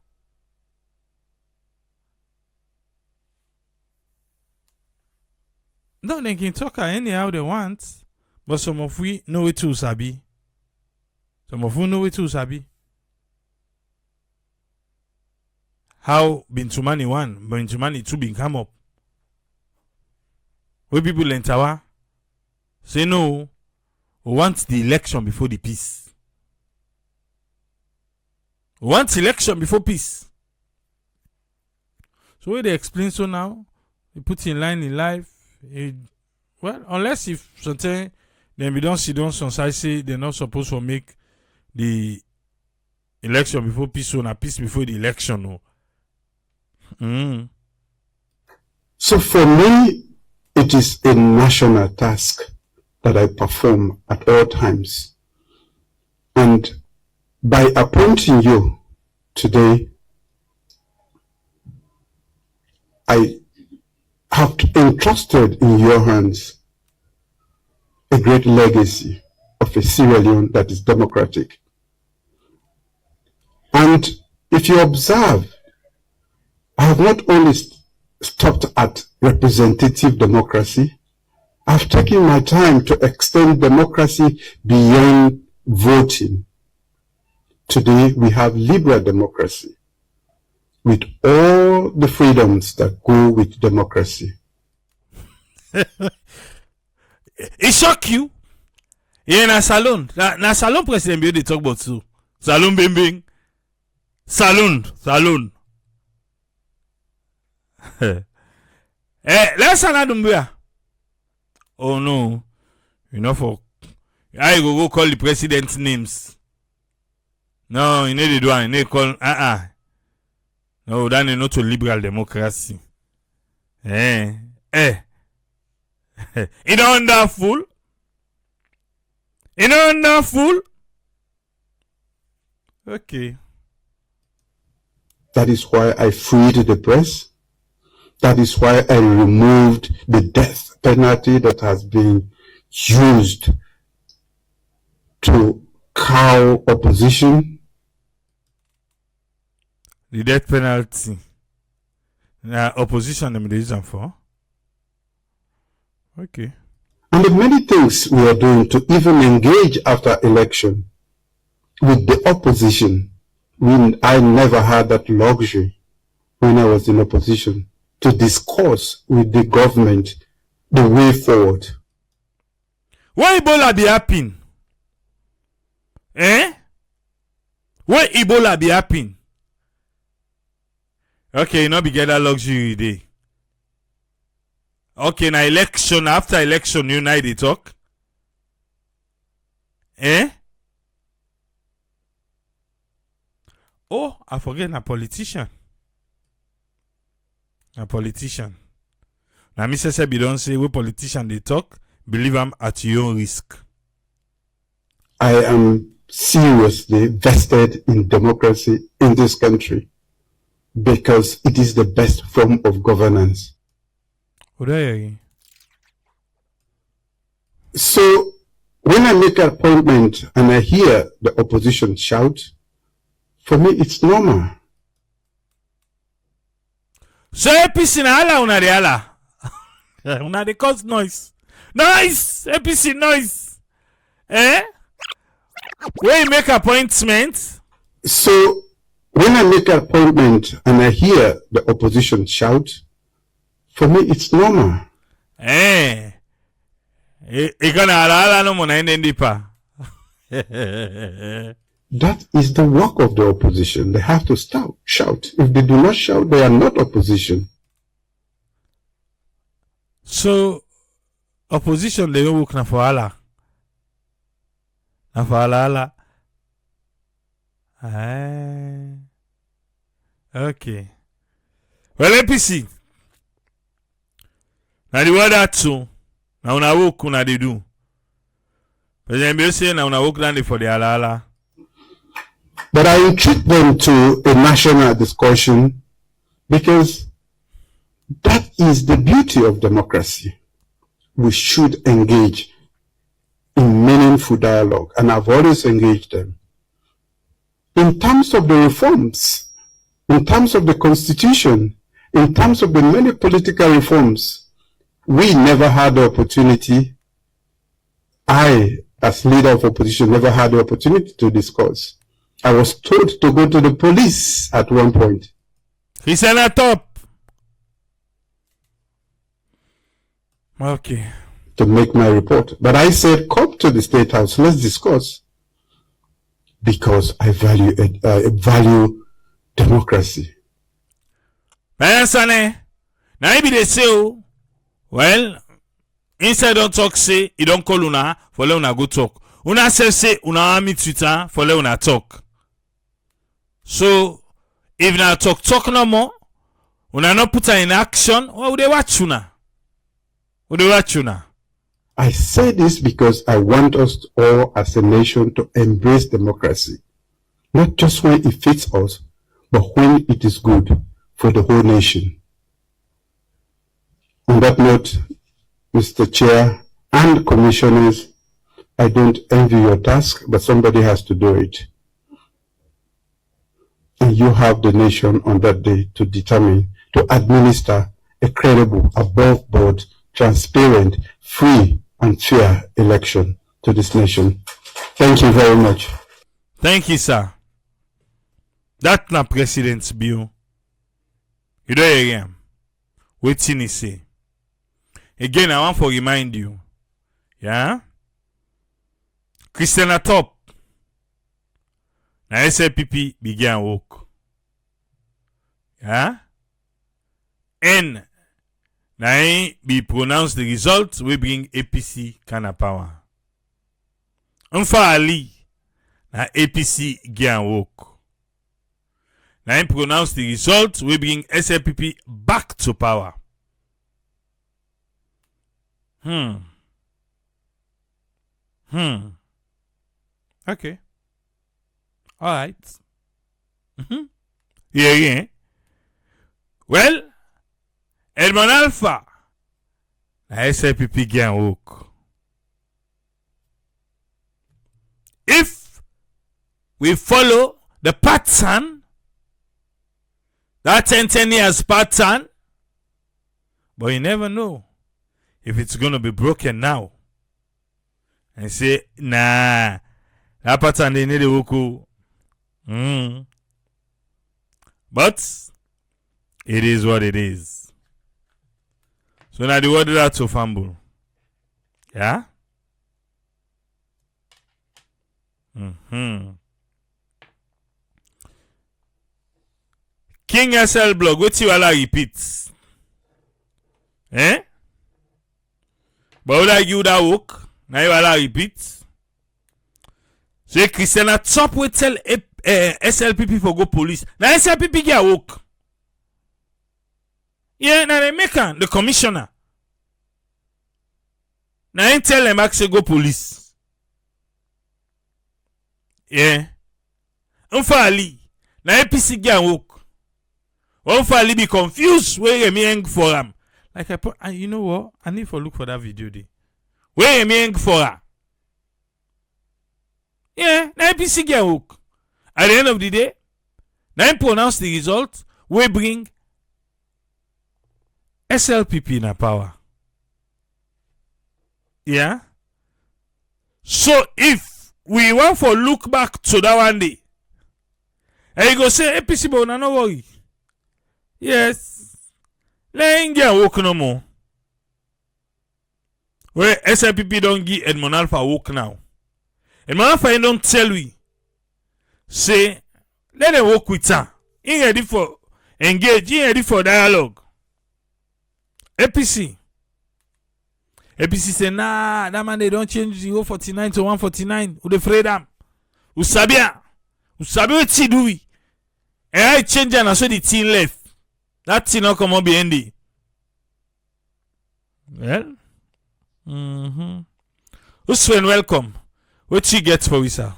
No, they can talk anyhow they want, but some of we know it too, Sabi. Some of you know it too, Sabi. How Bintumani 1, Bintumani 2 been come up. Where people in Tower say no, we want the election before the peace. We want election before peace. So where they explain so now, they put in line in life. Well, unless if something then we don't see don't say they're not supposed to make the election before peace or peace before the election. No. So for me, it is a national task that I perform at all times. And by appointing you today, I have entrusted in your hands a great legacy of a Sierra Leone that is democratic. And if you observe, I have not only stopped at representative democracy, I've taken my time to extend democracy beyond voting. Today we have liberal democracy with all the freedoms that go with democracy. It shock you? Yeah, na salon. Na salon president they talk about too. Salon bing bing. Salon. Let's another. Oh no. You know for I go call the president's names. No, you need to do it. You call No, that is not a liberal democracy. It don't fool. It don't fool. Okay. That is why I freed the press. That is why I removed the death penalty that has been used to cow opposition. The death penalty. Opposition, them reason for. Okay. And the many things we are doing to even engage after election with the opposition. I never had that luxury when I was in opposition to discuss with the government the way forward. Why Ebola be happening? Why Ebola be happening? Okay, you know be get that luxury day. Okay, now election after election, you know they talk. Oh, I forget a politician. A politician. Now, Mr. Sebi don't say we politician they talk. Believe them at your own risk. I am seriously vested in democracy in this country because it is the best form of governance. So when I make an appointment and I hear the opposition shout, for me it's normal. So APC na ala una de ala. Una de cause noise. Noise! APC noise. Where you make appointments? So When I make an appointment and I hear the opposition shout, for me it's normal. That is the work of the opposition. They have to shout. If they do not shout, they are not opposition. So, opposition, they don't work na for Allah. Na for Allah. Okay. Well, APC. Now the word that too. Now una work una they do. President Bese now una work down for the Allah. But I entreat them to a national discussion because that is the beauty of democracy. We should engage in meaningful dialogue, and I've always engaged them. In terms of the reforms, in terms of the constitution, in terms of the many political reforms, we never had the opportunity. I, as leader of opposition, never had the opportunity to discuss. I was told to go to the police at one point. He's on the top. Okay. To make my report. But I said, come to the State House, let's discuss. Because I value democracy. Now maybe they say, well, inside don't talk say, you don't call una, for let una go talk. Una say, una meet Twitter, for let una talk. So, if na talk no more, una not put her in action, what would they watch una? Would they watch una? I say this because I want us all as a nation to embrace democracy. Not just when it fits us, but when it is good for the whole nation. On that note, Mr. Chair and commissioners, I don't envy your task, but somebody has to do it. And you have the nation on that day to determine, to administer a credible, above board, transparent, free, and fair election to this nation. Thank you very much. Thank you, sir. That na President's bill. You don't hear him. Waiting he say. Again, I want to remind you. Yeah? Christian Atop. Na SLPP began work. Yeah? And na be pronounced the result we bring APC kana power. Unfa Ali na APC get work. Na pronounce the result we bring SLPP back to power. Okay. All right. Yeah. Well, Edmond Alpha, na SLPP get work. If we follow the pattern, that 10 years pattern, but you never know if it's going to be broken now. And say, nah, that pattern they need a work. But it is what it is. So now the word that to fumble. Yeah? King SL blog, what you all repeat? Eh? But will I give that work? Now you all repeat. So Christian at top will tell SLPP for go police. Now SLPP get work. Yeah, now they make the commissioner. Now I tell them actually go police. Yeah. Unfairly. Now APC get work. Unfairly be confused where you mean for him. Like I put, and you know what? I need to look for that video there. Where you mean for her? Yeah, now APC get work. At the end of the day, now pronounce the result. We bring SLPP in power. Yeah. So if we want to look back to that one day, And you go say APC but no worry. Yes. Let him get work no more. Where SIPP don't give Edmond Alpha work now. Edmond Alpha don't tell we. Say, let them work with her. He ready for engage. He ready for dialogue. APC say, nah, that man, they don't change the 049 to 149. Who they afraid them? Who sabia? Who sabi what she do? And I change and I saw the team left. That team not come on behind it. Well, Uswen, welcome. What you get for we, sir?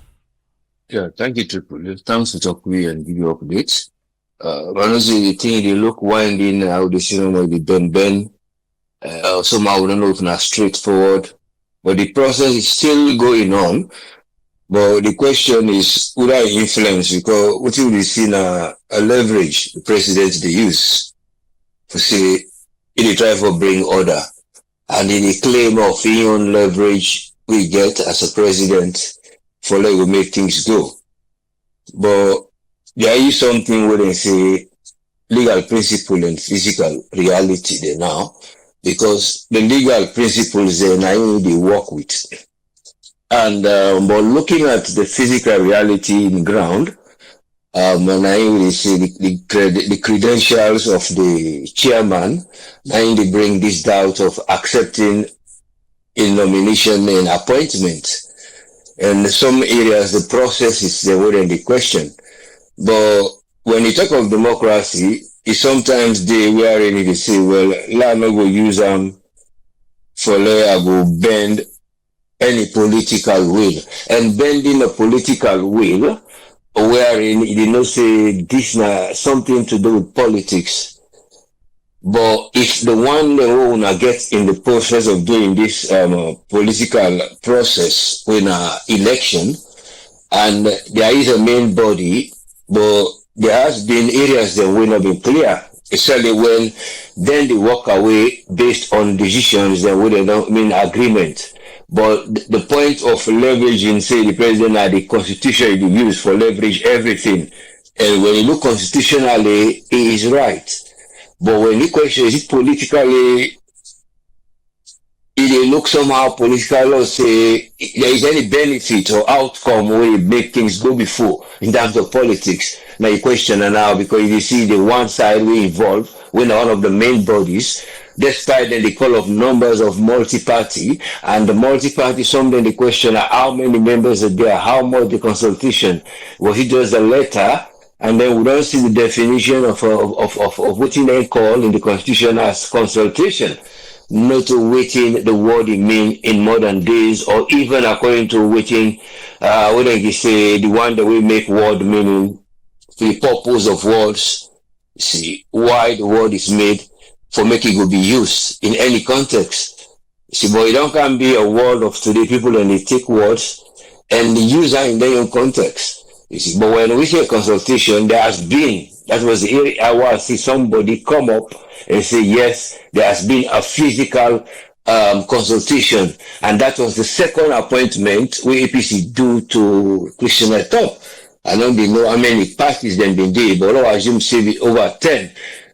Yeah, thank you, Triple. Thanks for talking to me and give you updates. Honestly, the thing they look winding how the cinema will be Ben. Somehow we don't know if it's straightforward, but the process is still going on. But the question is, would I influence? Because what you will see a leverage the president they use to say, they try for bring order, and in the claim of his own leverage we get as a president for like we make things go. But there is something where they say legal principle and physical reality there now, because the legal principles they work with. And but looking at the physical reality in ground, and I really see the credentials of the chairman, and they bring this doubt of accepting a nomination and appointment. And in some areas, the process is the word in the question. But when you talk of democracy, it's sometimes they wherein they say, well, let me go use for let go bend any political will. And bending a political will, wherein they not say this na something to do with politics. But if the one the owner gets in the process of doing this political process in an election, and there is a main body, but there has been areas that will not be clear, especially when then they walk away based on decisions that would not mean agreement. But the point of leveraging, say the president and the constitution is used for leverage everything. And when you look constitutionally, he is right. But when you question is it politically, it look somehow political or say there is any benefit or outcome where you make things go before in terms of politics. Now you question now because you see the one side we involved when one of the main bodies, despite the call of numbers of multi-party, and the multi-party, something the question how many members are there, how much the consultation, was it just a letter? And then we don't see the definition of what they call in the Constitution as consultation, not waiting the word it mean in modern days, or even according to waiting, what they say, the one that we make word meaning, the purpose of words, see, why the word is made, for making it be used in any context. See, but it don't can be a word of today, people and they take words and they use that in their own context. You see, but when we say consultation, there has been, that was the area I want to see somebody come up and say, yes, there has been a physical consultation. And that was the second appointment we APC do to Christian Top. I don't know how many parties then been there, but I assume say over 10.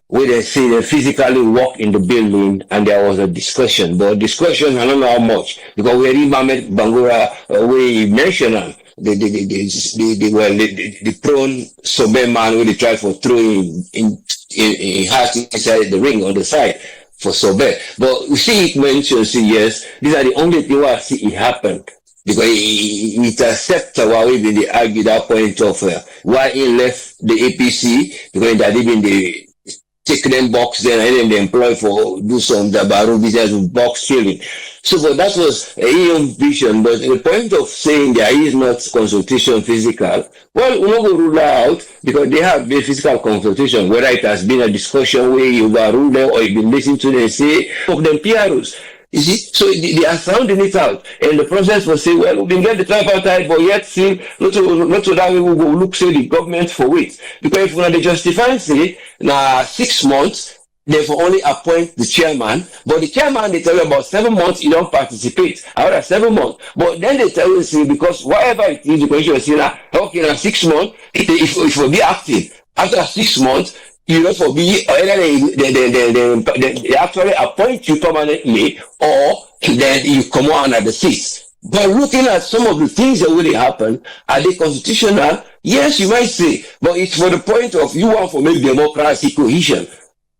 Where they say they physically walk in the building and there was a discussion. But discussion, I don't know how much. Because we already met Bangura, we mentioned the prone sober man where they tried for throwing in heart inside the ring on the side for sober. But we see it mentioned, say yes, these are the only things I see it happen. Because it accepts why we been they argue that point of why he left the APC, because that even the take them box then and then they employ for do some dabaru business with box filling. So but that was a young vision, but the point of saying there is not consultation physical, well, we don't rule out because they have been physical consultation, whether it has been a discussion where you overrule them or you've been listening to them say of them PROs. You see, so they are sounding it out, and the process will say, well, we can get the tripartite, but yet still not to that we will look say the government for it, because if we are the justify say now 6 months therefore only appoint the chairman, but the chairman, they tell you about 7 months, you don't participate. After 7 months, but then they tell you, see, because whatever it is, the question is, okay, now 6 months, if will be active. After 6 months, you know, for be either they actually appoint you permanently, or then you come on at the seat. But looking at some of the things that really happen, are they constitutional? Yes, you might say, but it's for the point of you want to make democracy cohesion.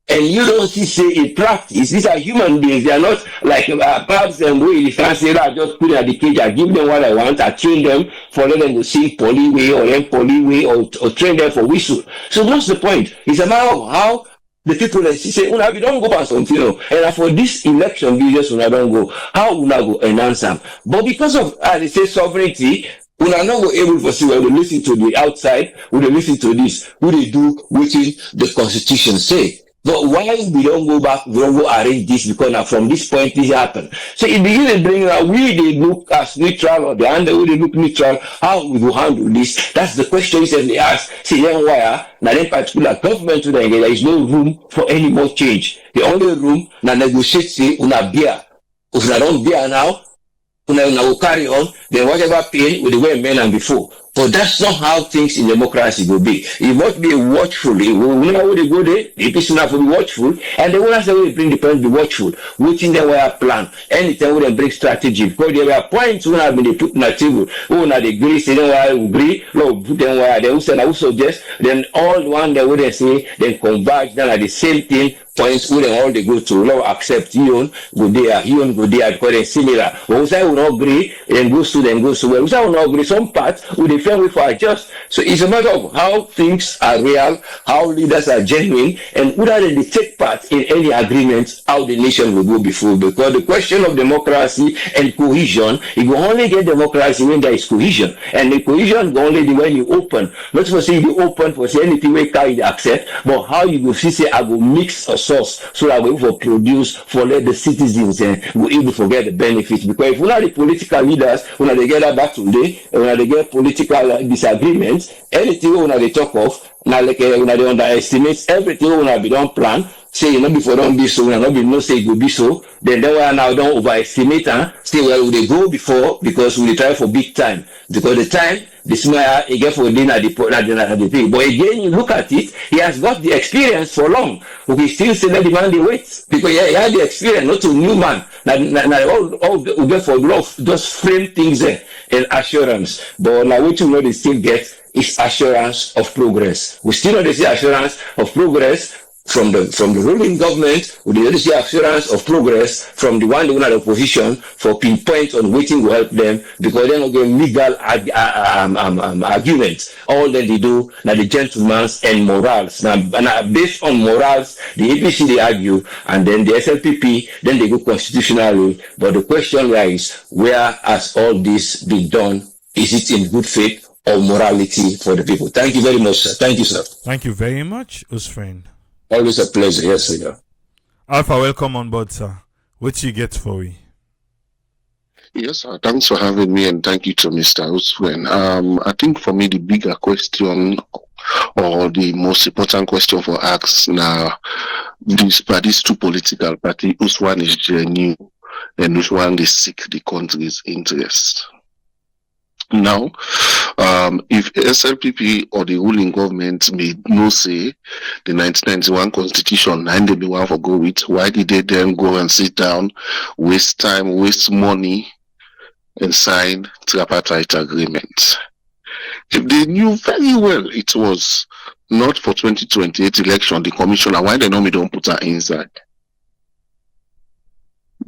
And you don't see, say, in practice, these are human beings. They are not like perhaps and we can't say that I just put it at the cage, I give them what I want, I train them for them to sing polyway or then polyway or train them for whistle. So what's the point? It's a matter of how the people that say, we don't go past something, and for this election, we just don't go. How we not go enhance them? But because of, as they say, sovereignty, we are not able to see, well, we listen to the outside, we listen to this, we they do within the Constitution say. But why we don't go back, we don't go arrange this, because now from this point this happened. So it begins to bring out, they look as neutral, or the other way they look neutral, how we will handle this. That's the question they ask. See, then why, now in particular government today, there is no room for any more change. The only room, now negotiate, say, una beer. If I don't beer now, una will carry on, then whatever pain with the way men and before. But that's not how things in democracy will be. You must be watchful. We know they go there, the people have to be watchful, and they will not say we bring the parents to be watchful, waiting their way plan. Anytime we bring strategy, because there were points when have been put on the table, who not agree, say then why agree, no, put them where they will say, I will suggest, then all the one they would say, then converge, then at the same thing, points who then all they go to, law accept Leone, go there, because they're similar. But we say we not agree, then goes to them, goes to well. We say we not agree, some parts, we defend with for adjust. So it's a matter of how things are real, how leaders are genuine, and whether they take part in any agreements, how the nation will go before. Because the question of democracy and cohesion, you will only get democracy when there is cohesion. And the cohesion is only when you open. Not for say you open for say anything we carry the accept, but how you go see say I will mix a sauce so that we will produce for let the citizens and we able to get the benefits. Because if we are the political leaders, when they get back today, when they get political disagreements, anything when they talk of, now like when they underestimate everything when they don't plan, say you know before don't be so, and not be no say it will be so, then they will now don't overestimate, say well they go before because we try for big time. Because the time the smile again for dinner at the thing. But again, you look at it, he has got the experience for long. We still say that the man the wait because he had the experience, not a new man. Now all we get for love, just frame things in assurance. But now what you know they still get is assurance of progress. We still know they say assurance of progress from the ruling government, we did see assurance of progress from the one who had opposition for pinpoint on waiting to help them because they're not getting legal arguments. All that they do now the gentleman's and morals. Now based on morals, the APC they argue, and then the SLPP, then they go constitutionally. But the question is, where has all this been done? Is it in good faith or morality for the people? Thank you very much, sir. Thank you, sir. Thank you very much, Usfriend. Always a pleasure, yes, sir. Alpha, welcome on board, sir. What you get for me? Yes, sir. Thanks for having me, and thank you to Mr. Usfriend. I think for me the bigger question or the most important question for us now, these two political parties, which one is genuine and which one they seek the country's interest. Now, if SLPP or the ruling government made no say the 1991 constitution and they be one for go with, why did they then go and sit down, waste time, waste money, and sign tripartite agreement? If they knew very well it was not for 2028 election, the commissioner, why they normally don't put her inside?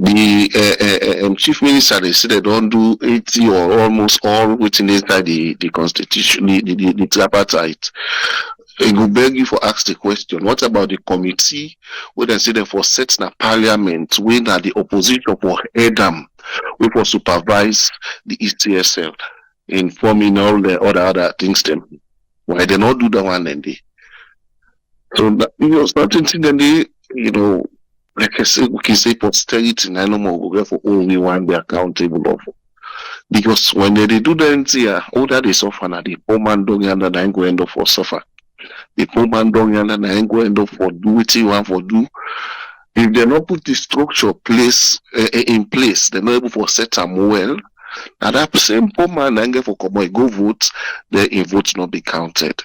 The chief minister, they say they don't do 80 or almost all within inside the constitution, the tripartite. I go beg you for ask the question, what about the committee where they say they for set na parliament when the opposition for Adam we for supervise the ECSL in forming all the other things them? Why they not do that one then they? So certain thing then they, like I say, we can say posterity, and no more go for only one be accountable of. Because when they do the NTR, all that they suffer, now the poor man don't under the go end up for suffer. the poor man don't and I ain't going to for do what you want for do. If they not put the structure in place, they're not able to set them well. And that same poor man ain't for come go vote, then in votes not be counted.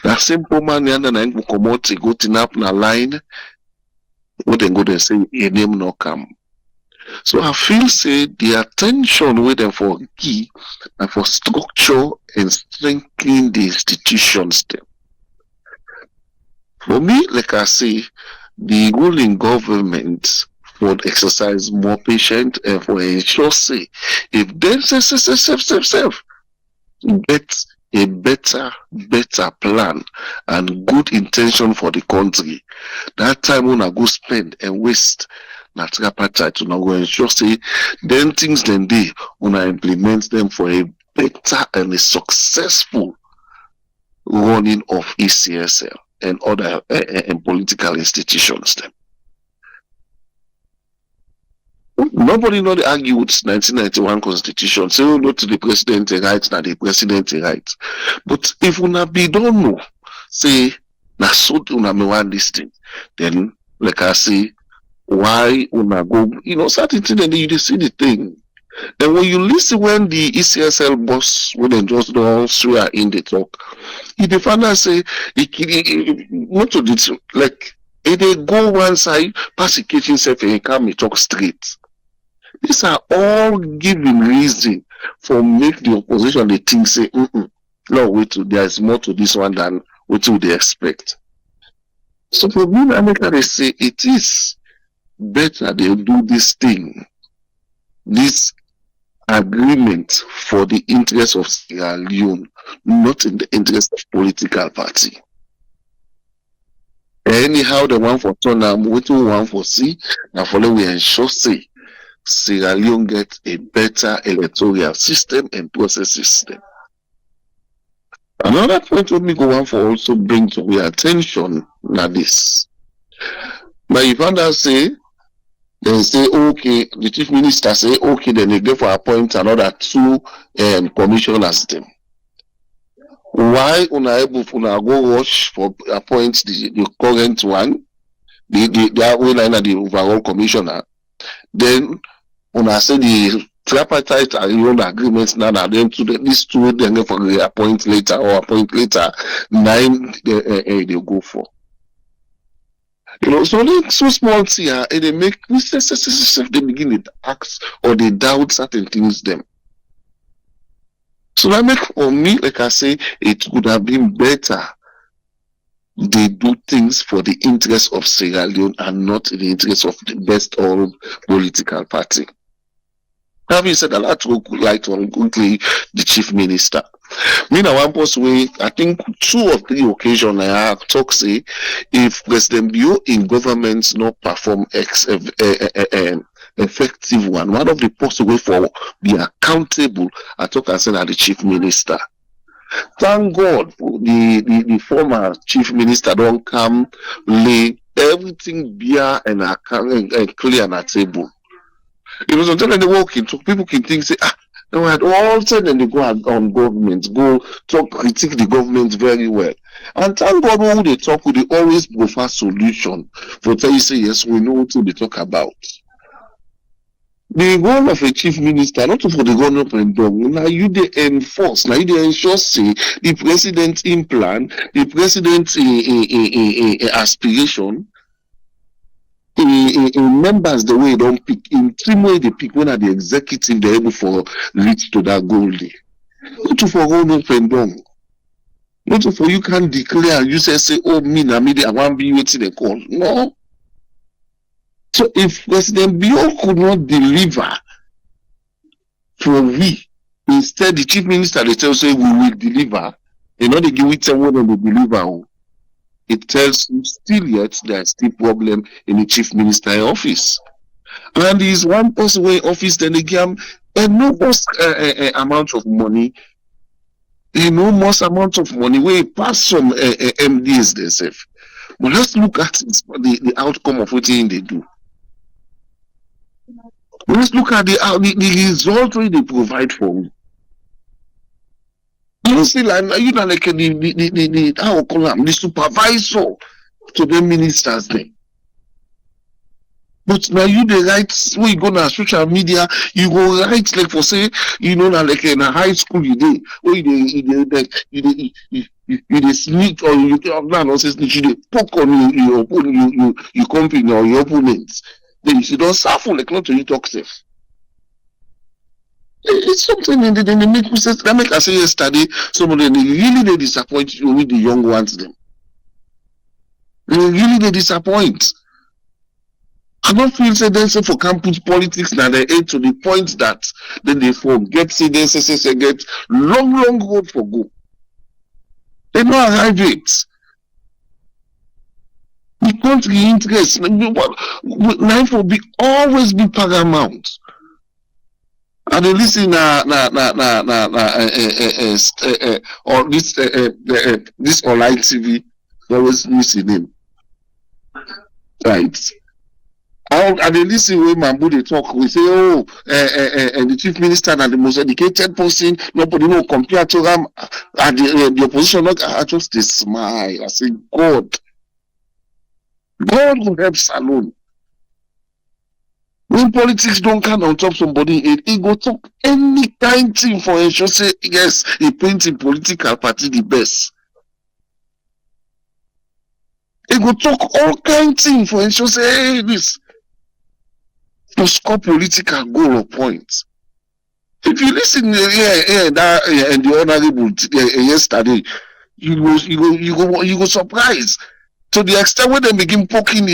That same poor man and ain't for come out to go to up na line, what they go and say your name no come. So I feel say the attention with them for key and for structure and strengthening the institutions them. For me, like I say, the ruling government would exercise more patience and for ensure say if they get a better plan and good intention for the country, that time when I go spend and waste na tripartite to now go ensure say then things then they when I implement them for a better and a successful running of ECSL and other and political institutions them. Nobody not argue with 1991 constitution. Say no to the president right, now the president right. But if una be don't know, say na so una me want this thing, then like I say, why una go, certain thing and you see the thing. Then when you listen when the ECSL boss when they just don't swear in the talk, he the father say not to this like if they go one side, pass the kitchen self and come and talk straight. These are all giving reason for make the opposition they think say, no, wait, there is more to this one than what they expect. So for me, they say it is better they do this thing, this agreement for the interest of Sierra Leone, not in the interest of political party. Anyhow, the one for Tottenham, what we want for see, and for we ensure say Sierra Leone get a better electoral system and process system. Another point we me go on for also bring to your attention now this. But if others say, they say okay, the chief minister say okay, then they go for appoint another 2 commissioners them. Why unable to go rush for appoint the current one, the way line the overall commissioner? Then when I say the tripartite and agreements now that them to these 2 then go for the appoint later or appoint later 9 they go for. So they so small here and they make they begin to ask or they doubt certain things them. So that make for me, like I say, it would have been better they do things for the interest of Sierra Leone and not in the interest of the best all political party. Having said that, let's go light on quickly the chief minister. Me na one post way, I think 2 or 3 occasions I have talk say if President Bio in government not perform effective one of the post way for be accountable, I talk and say that the chief minister. Thank God the former chief minister don't come lay everything bare and clear on a table. Sometimes they walk into people can think say no, at all time then they go on government, go talk critique the government very well. And thank God when they talk, they always prefer solution for tell you say yes, we know what they talk about. The goal of a chief minister, not for the government, now you they enforce, now you they ensure say the president in plan, the president's aspiration, in members the way they don't pick, in 3 way they pick when are the executive they're able for reach to that goal. Not to for hold up and down. Not to for you can declare, you say, oh me I want be waiting the call. No. So if President Bio could not deliver for we, instead the chief minister they tell say we will deliver, they know they give it someone and they deliver. It tells you still yet there is still problem in the chief minister office. And there is one person way office then they give enormous amount of money, enormous amount of money where pass some MDs themselves. But let's look at the outcome of what they do. Let's look at the result they provide for me. don't see like you know like the how we call them, the supervisor to the ministers there. But now you the right when you go on social media, you go right like for say, you know, like in a high school you did, or you sneak or you poke on your company or your opponents. Then you don't suffer like not to you talk safe. It's something in the make me say that make I say yesterday, somebody they disappoint you with the young ones them. They disappoint. I don't feel say they say for campus politics now they aim to the point that then they forget say they get long road for go. They don't arrive it. The country interest life will be always be paramount. And they listen or this online TV, they always missing him. Right. And they listen when Mambu they talk, we say, oh, and the chief minister and the most educated person, nobody will compare to them, and the opposition, I just they smile. I say, God will help Salon. When politics don't come on top somebody, it go talk any kind thing for ensure say, yes, he paints in political party the best. It go talk all kind of things for ensure say, hey, this. To score political goal or points. If you listen and the honorable yesterday, you go surprised to the extent when they begin poking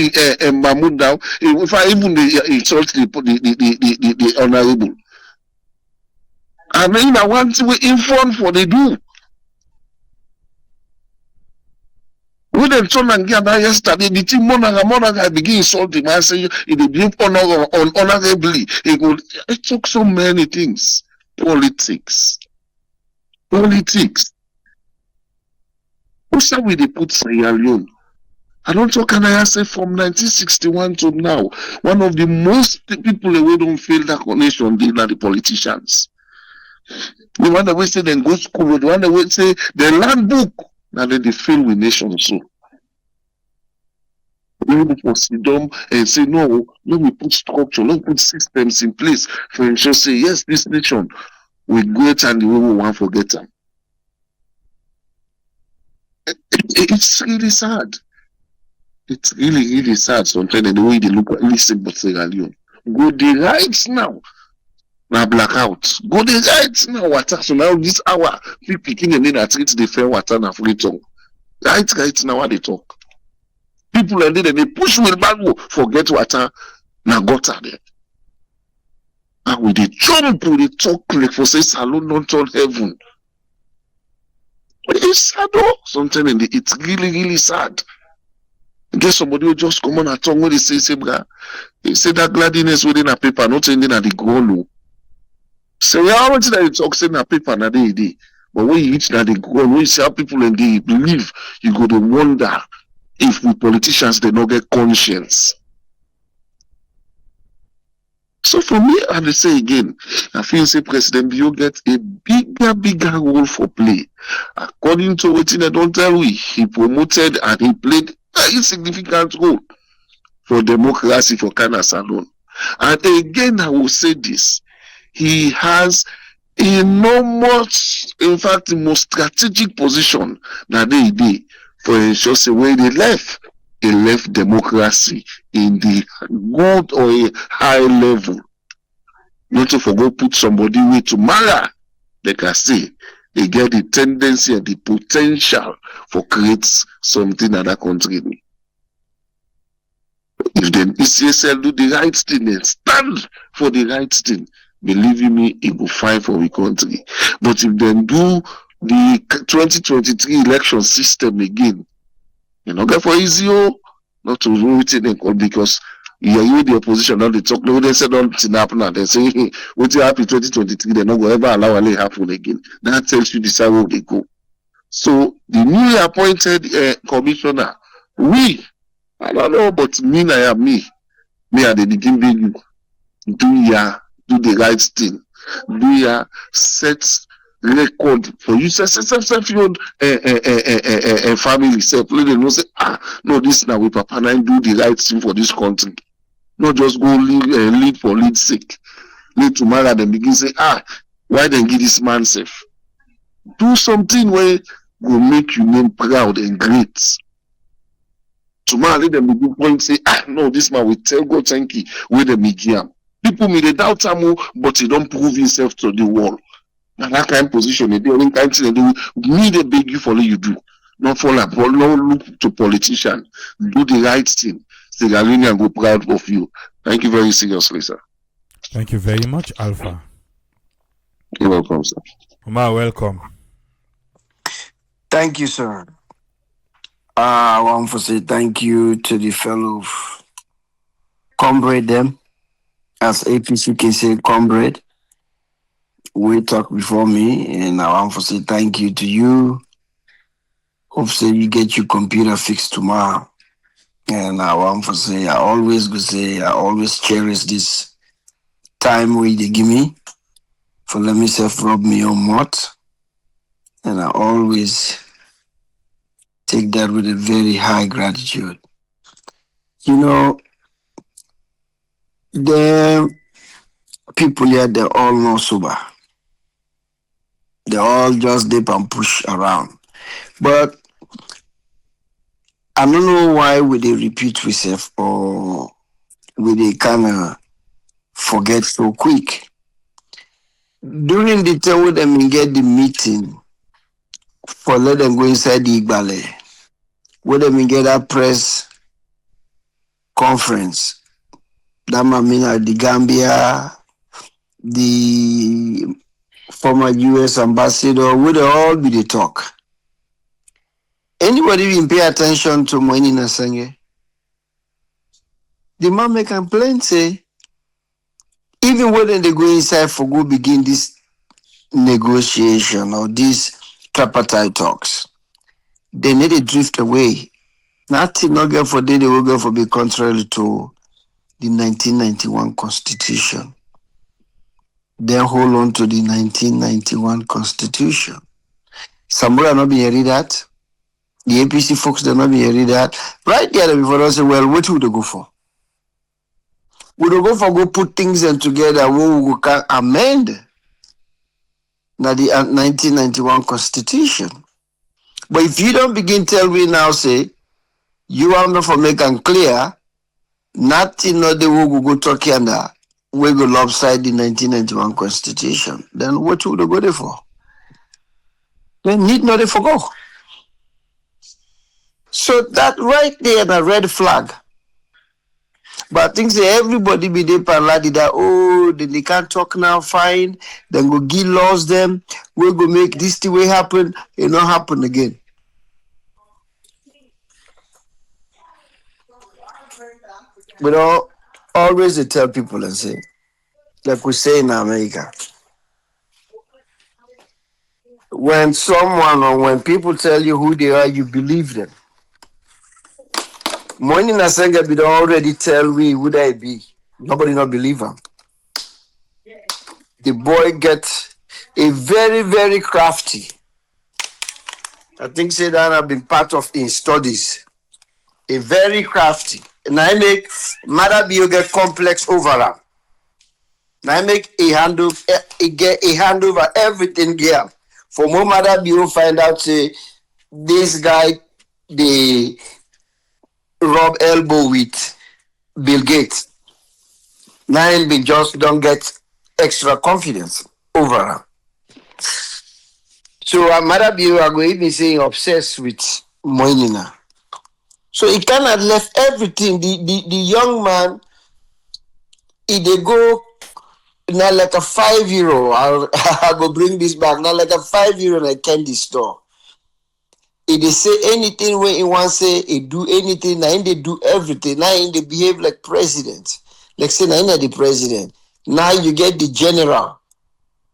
Mahmoud down. If I even insult the honorable, I mean I want to inform for they do. When they turn and get that yesterday, the team Monaga begin insulting him. I say they behave honorably. It took so many things. Politics. Who said we they put Sengeh Leone? I don't talk and I say from 1961 to now, one of the most people who don't feel that connection they are the politicians. The one that we say then go school, the one that we say the land book. Now they fail with nations so. We will sit down and say no, let me put structure, let me put systems in place for ensure say yes, this nation will great and the way we want to forget them. It's really sad. It's really sad sometimes the way they look at listen but Sengeh Leone. Go the rights now. Now blackout. Go the rights now water. So now this hour people picking and then I treat the fair water and free tongue. Right now what they talk. People and then they push with bago forget water now gutter there. And with the jump with the talk like for say salon not on heaven. It's sad though. Sometimes it's really sad. Get somebody who just come on a tongue when they say that gladness within a paper, not ending at the goal. So we are that you talk saying a paper na day. But when you reach that the goal, when you see how people and they believe, you go to wonder if we politicians they not get conscience. So for me, I will say again, I feel say President Bio get a bigger role for play. According to what I don't tell we, he promoted and he played a significant role for democracy for Ghana alone. And again, I will say this. He has enormous, in fact, the most strategic position that they did for ensure say where they left democracy in the good or a high level. Not to forget put somebody with tomorrow, they can say they get the tendency and the potential for create something in that country. If the ECSL do the right thing and stand for the right thing, believe me, it will fight for the country. But if they do the 2023 election system again, you know, get for easy not to do it because you the opposition now they talk, no, they say don't happen now. They say what you happen 2023, they're not gonna ever allow it happen again. That tells you the side where they go. So the newly appointed commissioner, I don't know, but me and me are the begin do the right thing. Do ya set record for you. Say your family self. Let them know say no, this now with Papa Nine do the right thing for this country. Not just go lead for lead sake. Lead tomorrow then begin say why then give this man safe? Do something where will make you name proud and great. Tomorrow let them begin point say no, this man will tell God thank you with the medium. People may they doubt him, but he don't prove himself to the world. And that kind of position, they only kind of thing they need to beg you for what you do. Not fall up, not look to politician. Do the right thing. Stay and go proud of you. Thank you very seriously, sir. Thank you very much, Alpha. You're welcome, sir. Omar, welcome. Thank you, sir. I want to say thank you to the fellow comrade them, as APC can say comrade. We talked before me, and I want to say thank you to you. Hopefully you get your computer fixed tomorrow. And I want to say I always cherish this time where they give me for let me self rub me on mouth. And I always take that with a very high gratitude. You know, the people here, they're all not sober. They all just dip and push around. But I don't know why would they repeat myself or would they kind of forget so quick. During the time when them get the meeting for let them go inside the Igbale, when them get that press conference, that might mean the Gambia, the former US ambassador, would all be the talk. Anybody even pay attention to Moini Sengeh? The man make complaint say, even when they go inside for go begin this negotiation or these tripartite talks, they need to drift away. Nothing not get for they will go for be contrary to the 1991 Constitution. Then hold on to the 1991 Constitution. Somebody not be hearing that. The APC folks they're not be hearing that. Right there before I say, well, what would they go for? Would they go for go put things in together where we can amend now the 1991 Constitution? But if you don't begin tell me now, say, you are not for making clear, nothing not the way we go talk under, we go lopside the 1991 Constitution, then what would they go there for? They need not to go. So that right there, the red flag. But I think say everybody be there and that they can't talk now, fine. Then go give laws them. We go make this the way happen. It not happen again. But always they tell people and say, like we say in America, when someone or when people tell you who they are, you believe them. Moini Sengeh be already tell me who they be. Nobody not believe him. The boy gets a very, very crafty. I think say that have been part of his studies. A very crafty. And I make Mother Bio get complex over him. Now I make a hand over everything here. For more Mother Bio find out say this guy the rub elbow with Bill Gates. Now he just don't get extra confidence over him. So Mother Bio are going to be saying obsessed with Moinina. So he cannot left everything. The young man, if they go now like a 5-year-old, I'll go bring this back. Now like a 5-year-old at a candy store. If they say anything when he wants to say, he do anything, now they do everything. Now they behave like president. Like say now the president. Now you get the general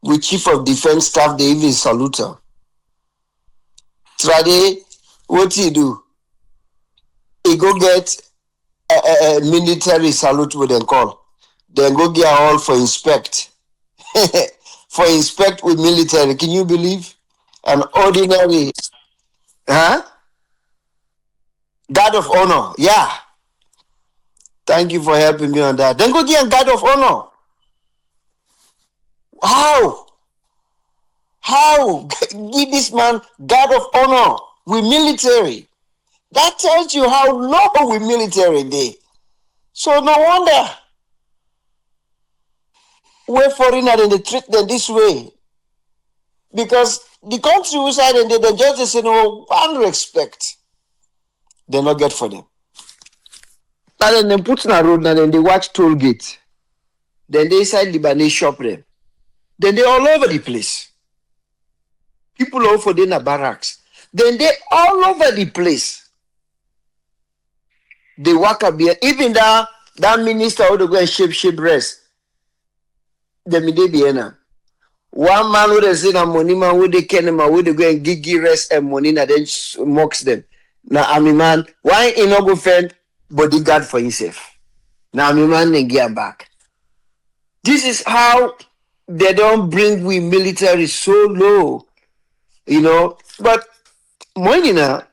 with chief of defense staff, they even salute him. Trade, what he do? He go get a military salute with them call. Then go get all for inspect. for inspect with military. Can you believe? An ordinary, huh? Guard of honor, yeah. Thank you for helping me on that. Then go get a guard of honor. How? How? Give this man guard of honor with military. That tells you how low with military they. So no wonder we're foreigner and they treat them this way. Because the country we side and the judges say no one respect. They not get for them. Now then they put in a road, now then they watch toll gate. Then they inside Lebanese shop them. Then they all over the place. People all for them in the barracks. Then they all over the place. They walk up here. Even that minister who go and shape rest. They may be here. One man who they say na money man who they can him who they go and give rest and money and then mocks them. Now I'm a man, why he not go find bodyguard for himself? Now I'm a man and get back. This is how they don't bring we military so low, you know. But money now,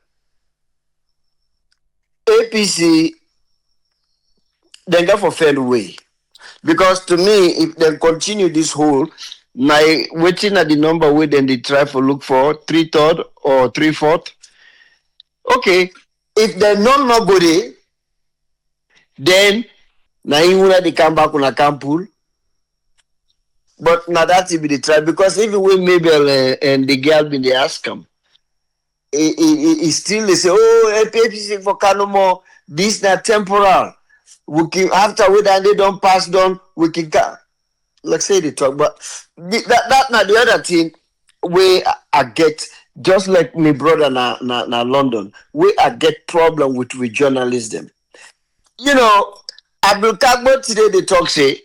APC they got for fair way. Because to me, if they continue this whole, my waiting at the number where then they try to look for 3/3 or 3/4. Okay, if they not nobody, then now even they come back on a campus. But now that will be the try because even when Mabel and the girl been they ask him, he still they say, oh, APC for Kanomo, this not temporal. We can after we then they don't pass down, we can like say they talk, but that not the other thing where I get just like my brother na London, where I get problem with journalism. You know, Abdul Kagbo today they talk say,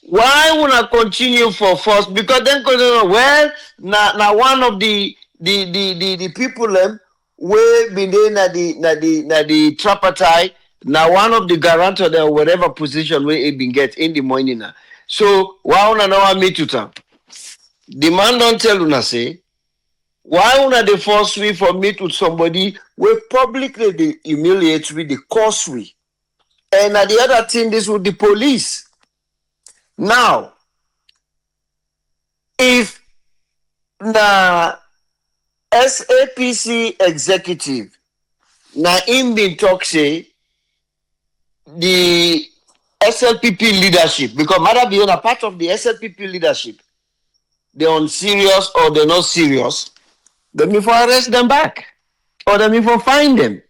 why would I continue for first? Because then well now one of the people them where been there na the tripartite. Now one of the guarantor there whatever position where it been get in the morning now. So why una know me to talk? The man don't tell una say why una the force we for meet with somebody where publicly they humiliate we the cause we. And the other thing this with the police. Now if na SAPC executive na him been talk say the SLPP leadership, because Mother be on a part of the SLPP leadership, they're on serious or they're not serious, then me for arrest them back or then me for find them.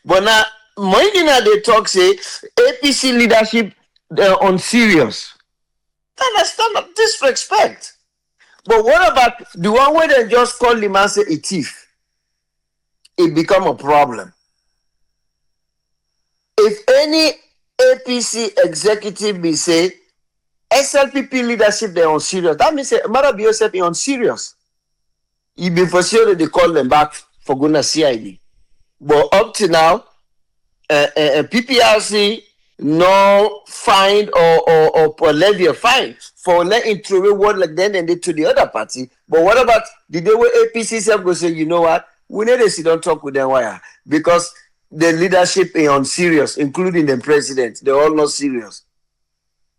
But now, Moidina they talk say APC leadership they're on serious. That's not disrespect. But what about the one where they just call him and say a thief? It become a problem. If any APC executive be say SLPP leadership they're on serious, that means Mara BOSF is on serious. You be for sure they call them back for goodness CID. But up to now, PPRC no fine or levy a fine for letting throw word like then and they to the other party. But what about the day where APC self go say, you know what? We need to sit down talk with them why? Because the leadership is on serious, including the president. They're all not serious.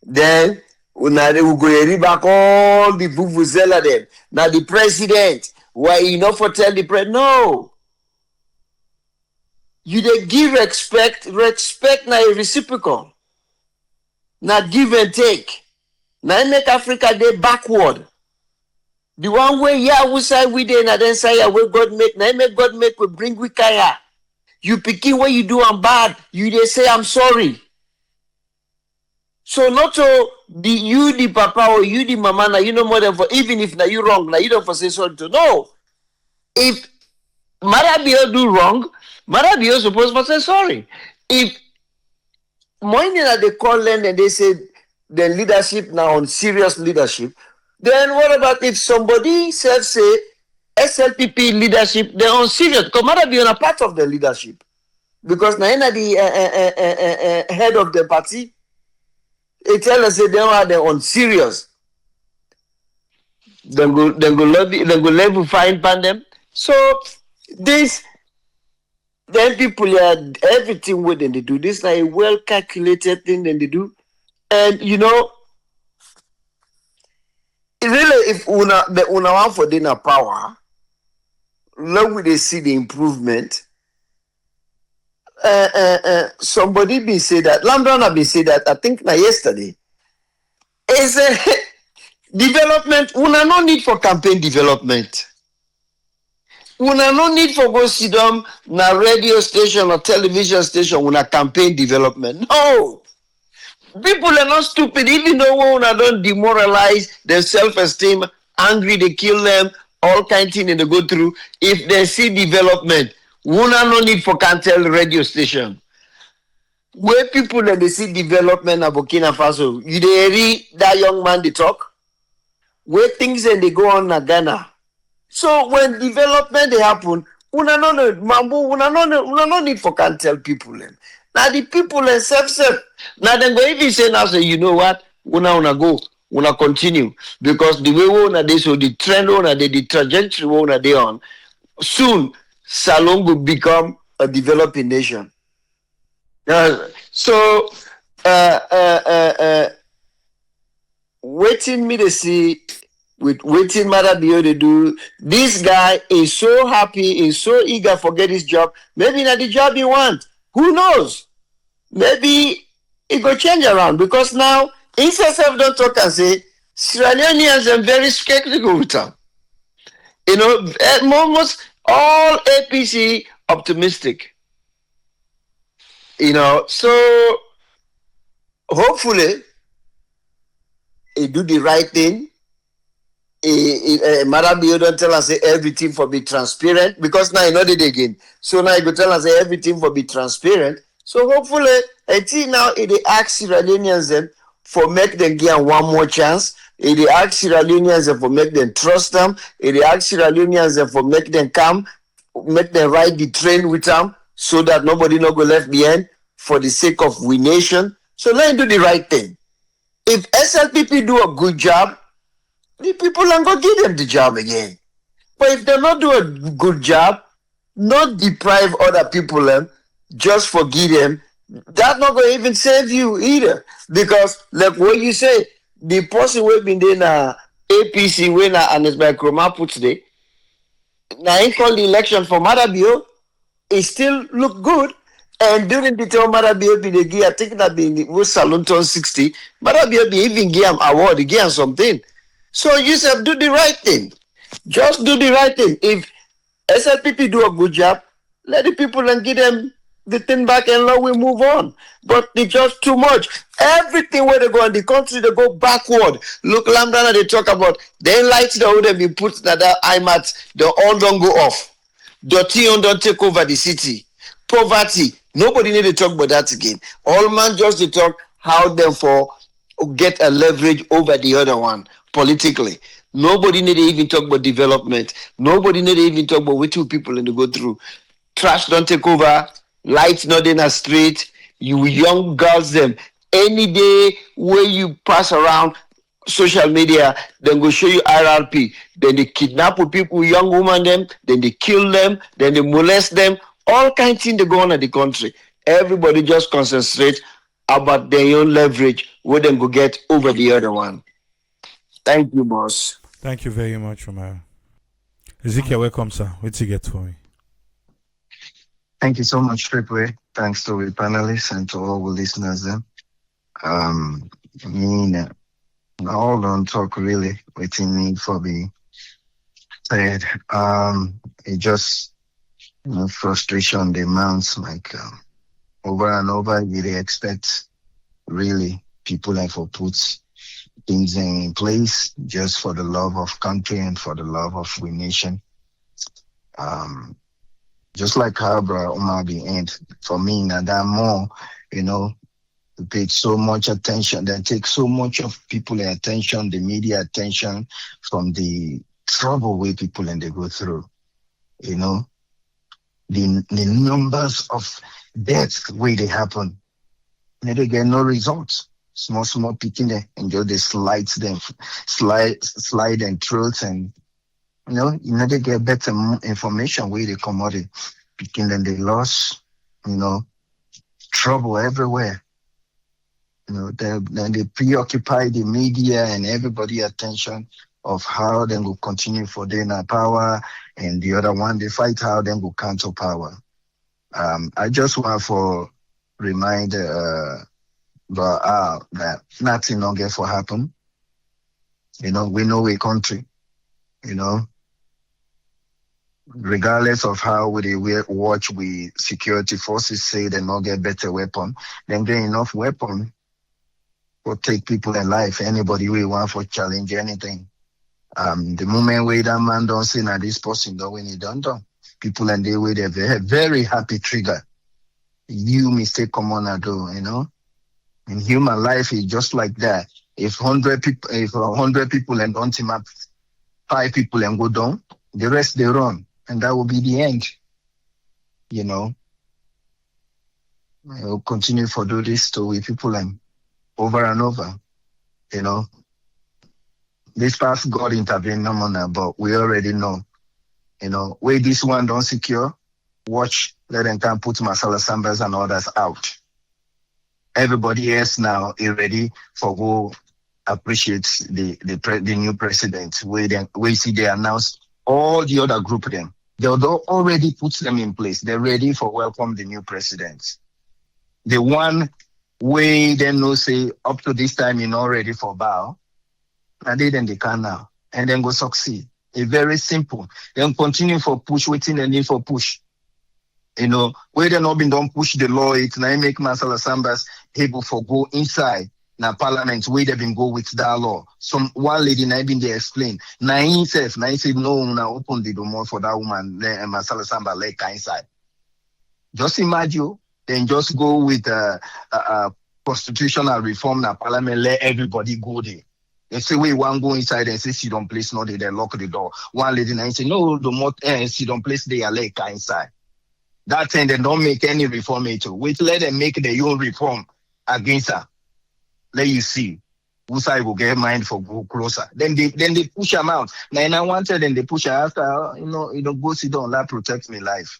Then they will go back all the vuvuzela them. Now the president, why you not for tell the president? No. You they give respect now is reciprocal. Now give and take. Now make Africa they backward. The one way we say we then and then say we God make, now make God make we bring we kaya. You picking what you do I'm bad. You they say I'm sorry. So not to the papa or you the mama now you know more than for even if now you wrong now you don't for say sorry to no. If Marabio do wrong, Marabio supposed to say sorry. If Moinina they call them and they say the leadership now on serious leadership, then what about if somebody says say SLPP leadership, they're on serious, because Mother be on a part of the leadership. Because now the head of the party, They tell us they don't have their own serious. Then go lobby, then go level fine pan them. So this then people are everything what they do. This is like a well calculated thing that they do. And you know, really if una want for dinner power, long we they see the improvement. Somebody been say that, Lambdana been say that, I think now yesterday. Is development, una no need for campaign development. Una no need for go sit down na radio station or television station una campaign development. No. People are not stupid, even though una don't demoralize their self-esteem, angry, they kill them, all kind of things they go through. If they see development, una no need for can tell radio station. Where people that they see development in Burkina Faso, you dey read that young man they talk. Where things and they go on in Ghana. So when development they happen, una no need for can tell people them. Now the people themselves, now then go even say now say you know what, una go, una continue because the way una they so the trend una they the trajectory una they on soon Salon will become a developing nation. Waiting me to see with waiting matter be able to do. This guy is so happy, is so eager for get his job. Maybe not the job he want. Who knows? Maybe it go change around because now himself don't talk and say Sierra Leoneans are very skeptical with him. You know, almost all APC optimistic. You know, so hopefully he do the right thing. Marabi don't tell us say everything for be transparent because now you know it again. So now you go tell us say everything for be transparent. So hopefully, I think now it they ask Sierra Leoneans them for make them give one more chance. It they ask Sierra Leoneans them for make them trust them. It they ask Sierra Leoneans them for make them come, make them ride the train with them so that nobody no go left behind for the sake of we nation. So let him do the right thing. If SLPP do a good job, the people are going to give them the job again. But if they not do a good job, not deprive other people just forgive them, that's not going to even save you either. Because like what you say, the person who been there na APC winner and it's by Kroma put today, now he called the election for Marabio, it still look good. And during the time Marabio be the gear, I think that be was Salonton 60, Marabio be even give him award, he give him something. So you said do the right thing. Just do the right thing. If SLPP do a good job, let the people and give them the thing back and now we move on. But it's just too much. Everything where they go in the country, they go backward. Look, Lambdana, they talk about the lights that would have been put that IMAT, they all don't go off. Dirty don't take over the city. Poverty, nobody need to talk about that again. All man just to talk how them for get a leverage over the other one politically. Nobody need to even talk about development. Nobody need to even talk about what two people in the go through. Trash don't take over. Lights not in a street. You young girls them. Any day where you pass around social media, then go show you RRP. Then they kidnap people, young women them. Then they kill them. Then they molest them. All kinds of things they go on in the country. Everybody just concentrate about their own leverage where they go get over the other one. Thank you, boss. Thank you very much, Romero. Ezekiel, welcome, sir. What you get for me? Thank you so much, Triple. Thanks to the panelists and to all the listeners. I mean, all don't talk really waiting me for the said. It just frustration demands like over and over. You expect really people like for put things in place just for the love of country and for the love of we nation. Just like how Bro Omar be end for me now that more, to pay so much attention, that take so much of people attention, the media attention from the trouble way people and they go through. The numbers of deaths way they happen, and they get no results. small picking them and just they slide and throats and they get better information where they come out picking them they lost, trouble everywhere. Then they preoccupy the media and everybody attention of how they will continue for their power, and the other one they fight how they will counter power. I just want to remind that nothing don't get for happen. We know a country, regardless of how we watch we security forces say they not get better weapon, then get enough weapon for take people in life. Anybody we want for challenge anything. The moment where that man don't say now this person don't when he done. People and they way they're very, very happy trigger. You mistake come on and do, In human life is just like that. If 100 people and don't team up 5 people and go down, the rest they run. And that will be the end. We'll continue to do this to we people and over and over. This past God intervened no more, but we already know. Where this one don't secure, watch, let them can put Masala Sambas and others out. Everybody else now is ready for go appreciate the new president. We see they announce all the other group them. They already put them in place. They're ready for welcome the new president. The one way they know say up to this time you're not ready for bow. And then they can now. And then go succeed. It's very simple. Then continue for push, waiting the need for push. Where they not been don't push the law, it now make Masala Sambas able for go inside now parliament where they been go with that law. Some one lady now been there explain. Now himself, now he said no, now open the door for that woman Masala Samba like inside. Just imagine, then just go with constitutional reform now parliament, let everybody go there. They say, we one go inside and say, sit don't place, no, they lock the door. One lady and say, no, the more sit don't place, they are like inside. That time they don't make any reform at all. Wait, let them make their own reform against her. Let you see. Whose side will get mind for go closer. Then they push them out. Now I wanted then they push her after, go sit down, that protects me life.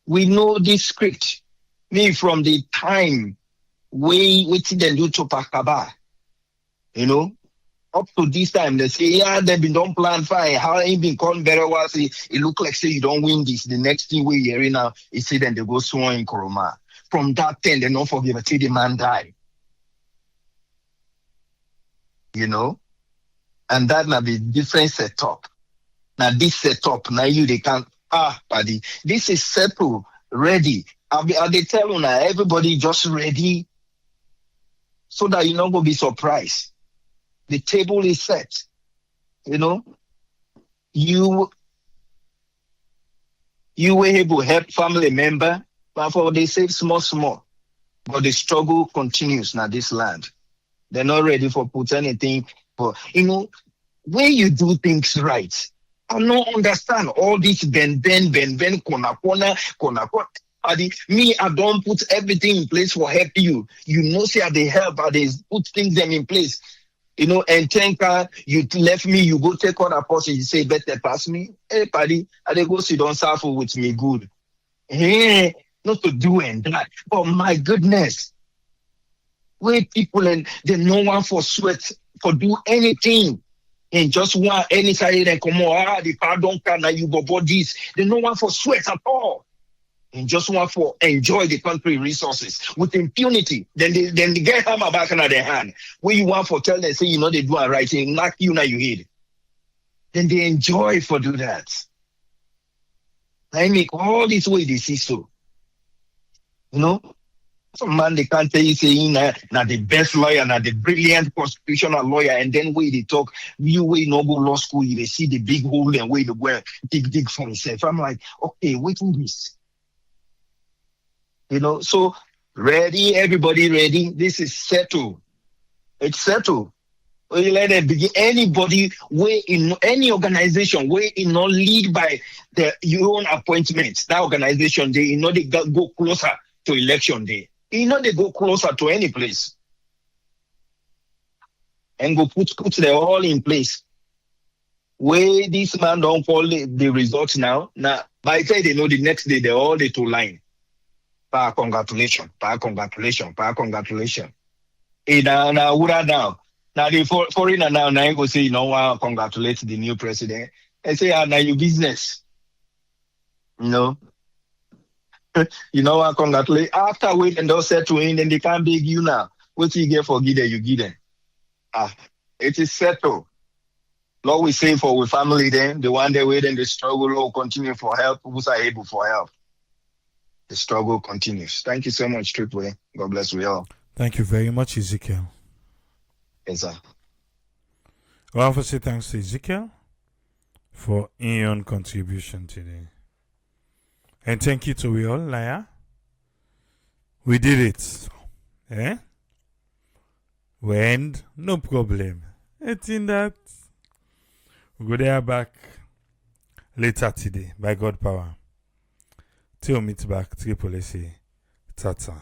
We know this script. Me from the time we didn't do to Pakaba. Up to this time, they say, they've been don't plan fine. How ain't been called better was it look like say you don't win this. The next thing we hear now is say then they go sworn in Koroma. From that time, they don't forgive until the man die. And that now be different setup. Now this setup, now they can't buddy. This is settled, ready. They tell you now everybody just ready so that you're not gonna be surprised. The table is set. You will able to help family member, but for they save small. But the struggle continues now this land. They're not ready for put anything. But when you do things right, I don't understand all this ben, corner. Me, I don't put everything in place for help you. Say they help, they put things them in place. And think you left me, you go take other person, you say better pass me. Hey, buddy, they go sit down suffer with me good. Hey, not to do and that. But my goodness, where people and they no one for sweat for do anything. And just want any side and come on, the pardon can you bodies. They no one for sweat at all. And just want for enjoy the country resources with impunity. Then they get hammer back in their hand. Where you want for tell them, say, they do it right, and knock you now you hit. Then they enjoy for do that. I make all this way they see so. Some man they can't tell you saying now the best lawyer, now the brilliant constitutional lawyer, and then way they talk, you way no go law school, they see the big hole and way to go dig for himself. I'm like, okay, wait for this. So ready, everybody ready. This is settled. It's settled. You let it begin. Anybody way in any organization way not lead by your own appointments. That organization they they go closer to election day. He know they go closer to any place and go put them all in place. Where this man don't call the results now. Now, by the time they know the next day, they're all the two line. Congratulations. Now, now the foreigner now go say, congratulate the new president. I say, now your business. Congratulate. After wait and they'll settle in, then they can't beg you now. What you get for Gide, you give them. It is settled. Lord, we say for our family then, the one day wait and the struggle, Lord, continue for help. Who's are able for help? The struggle continues. Thank you so much, Triple A. God bless you all. Thank you very much, Ezekiel. Yes, sir. I want to say thanks to Ezekiel for your own contribution today. And thank you to we all, Naya. We did it. We end, no problem. It's in that. We go there back later today by God power. Till meet back, Triple A say, tata.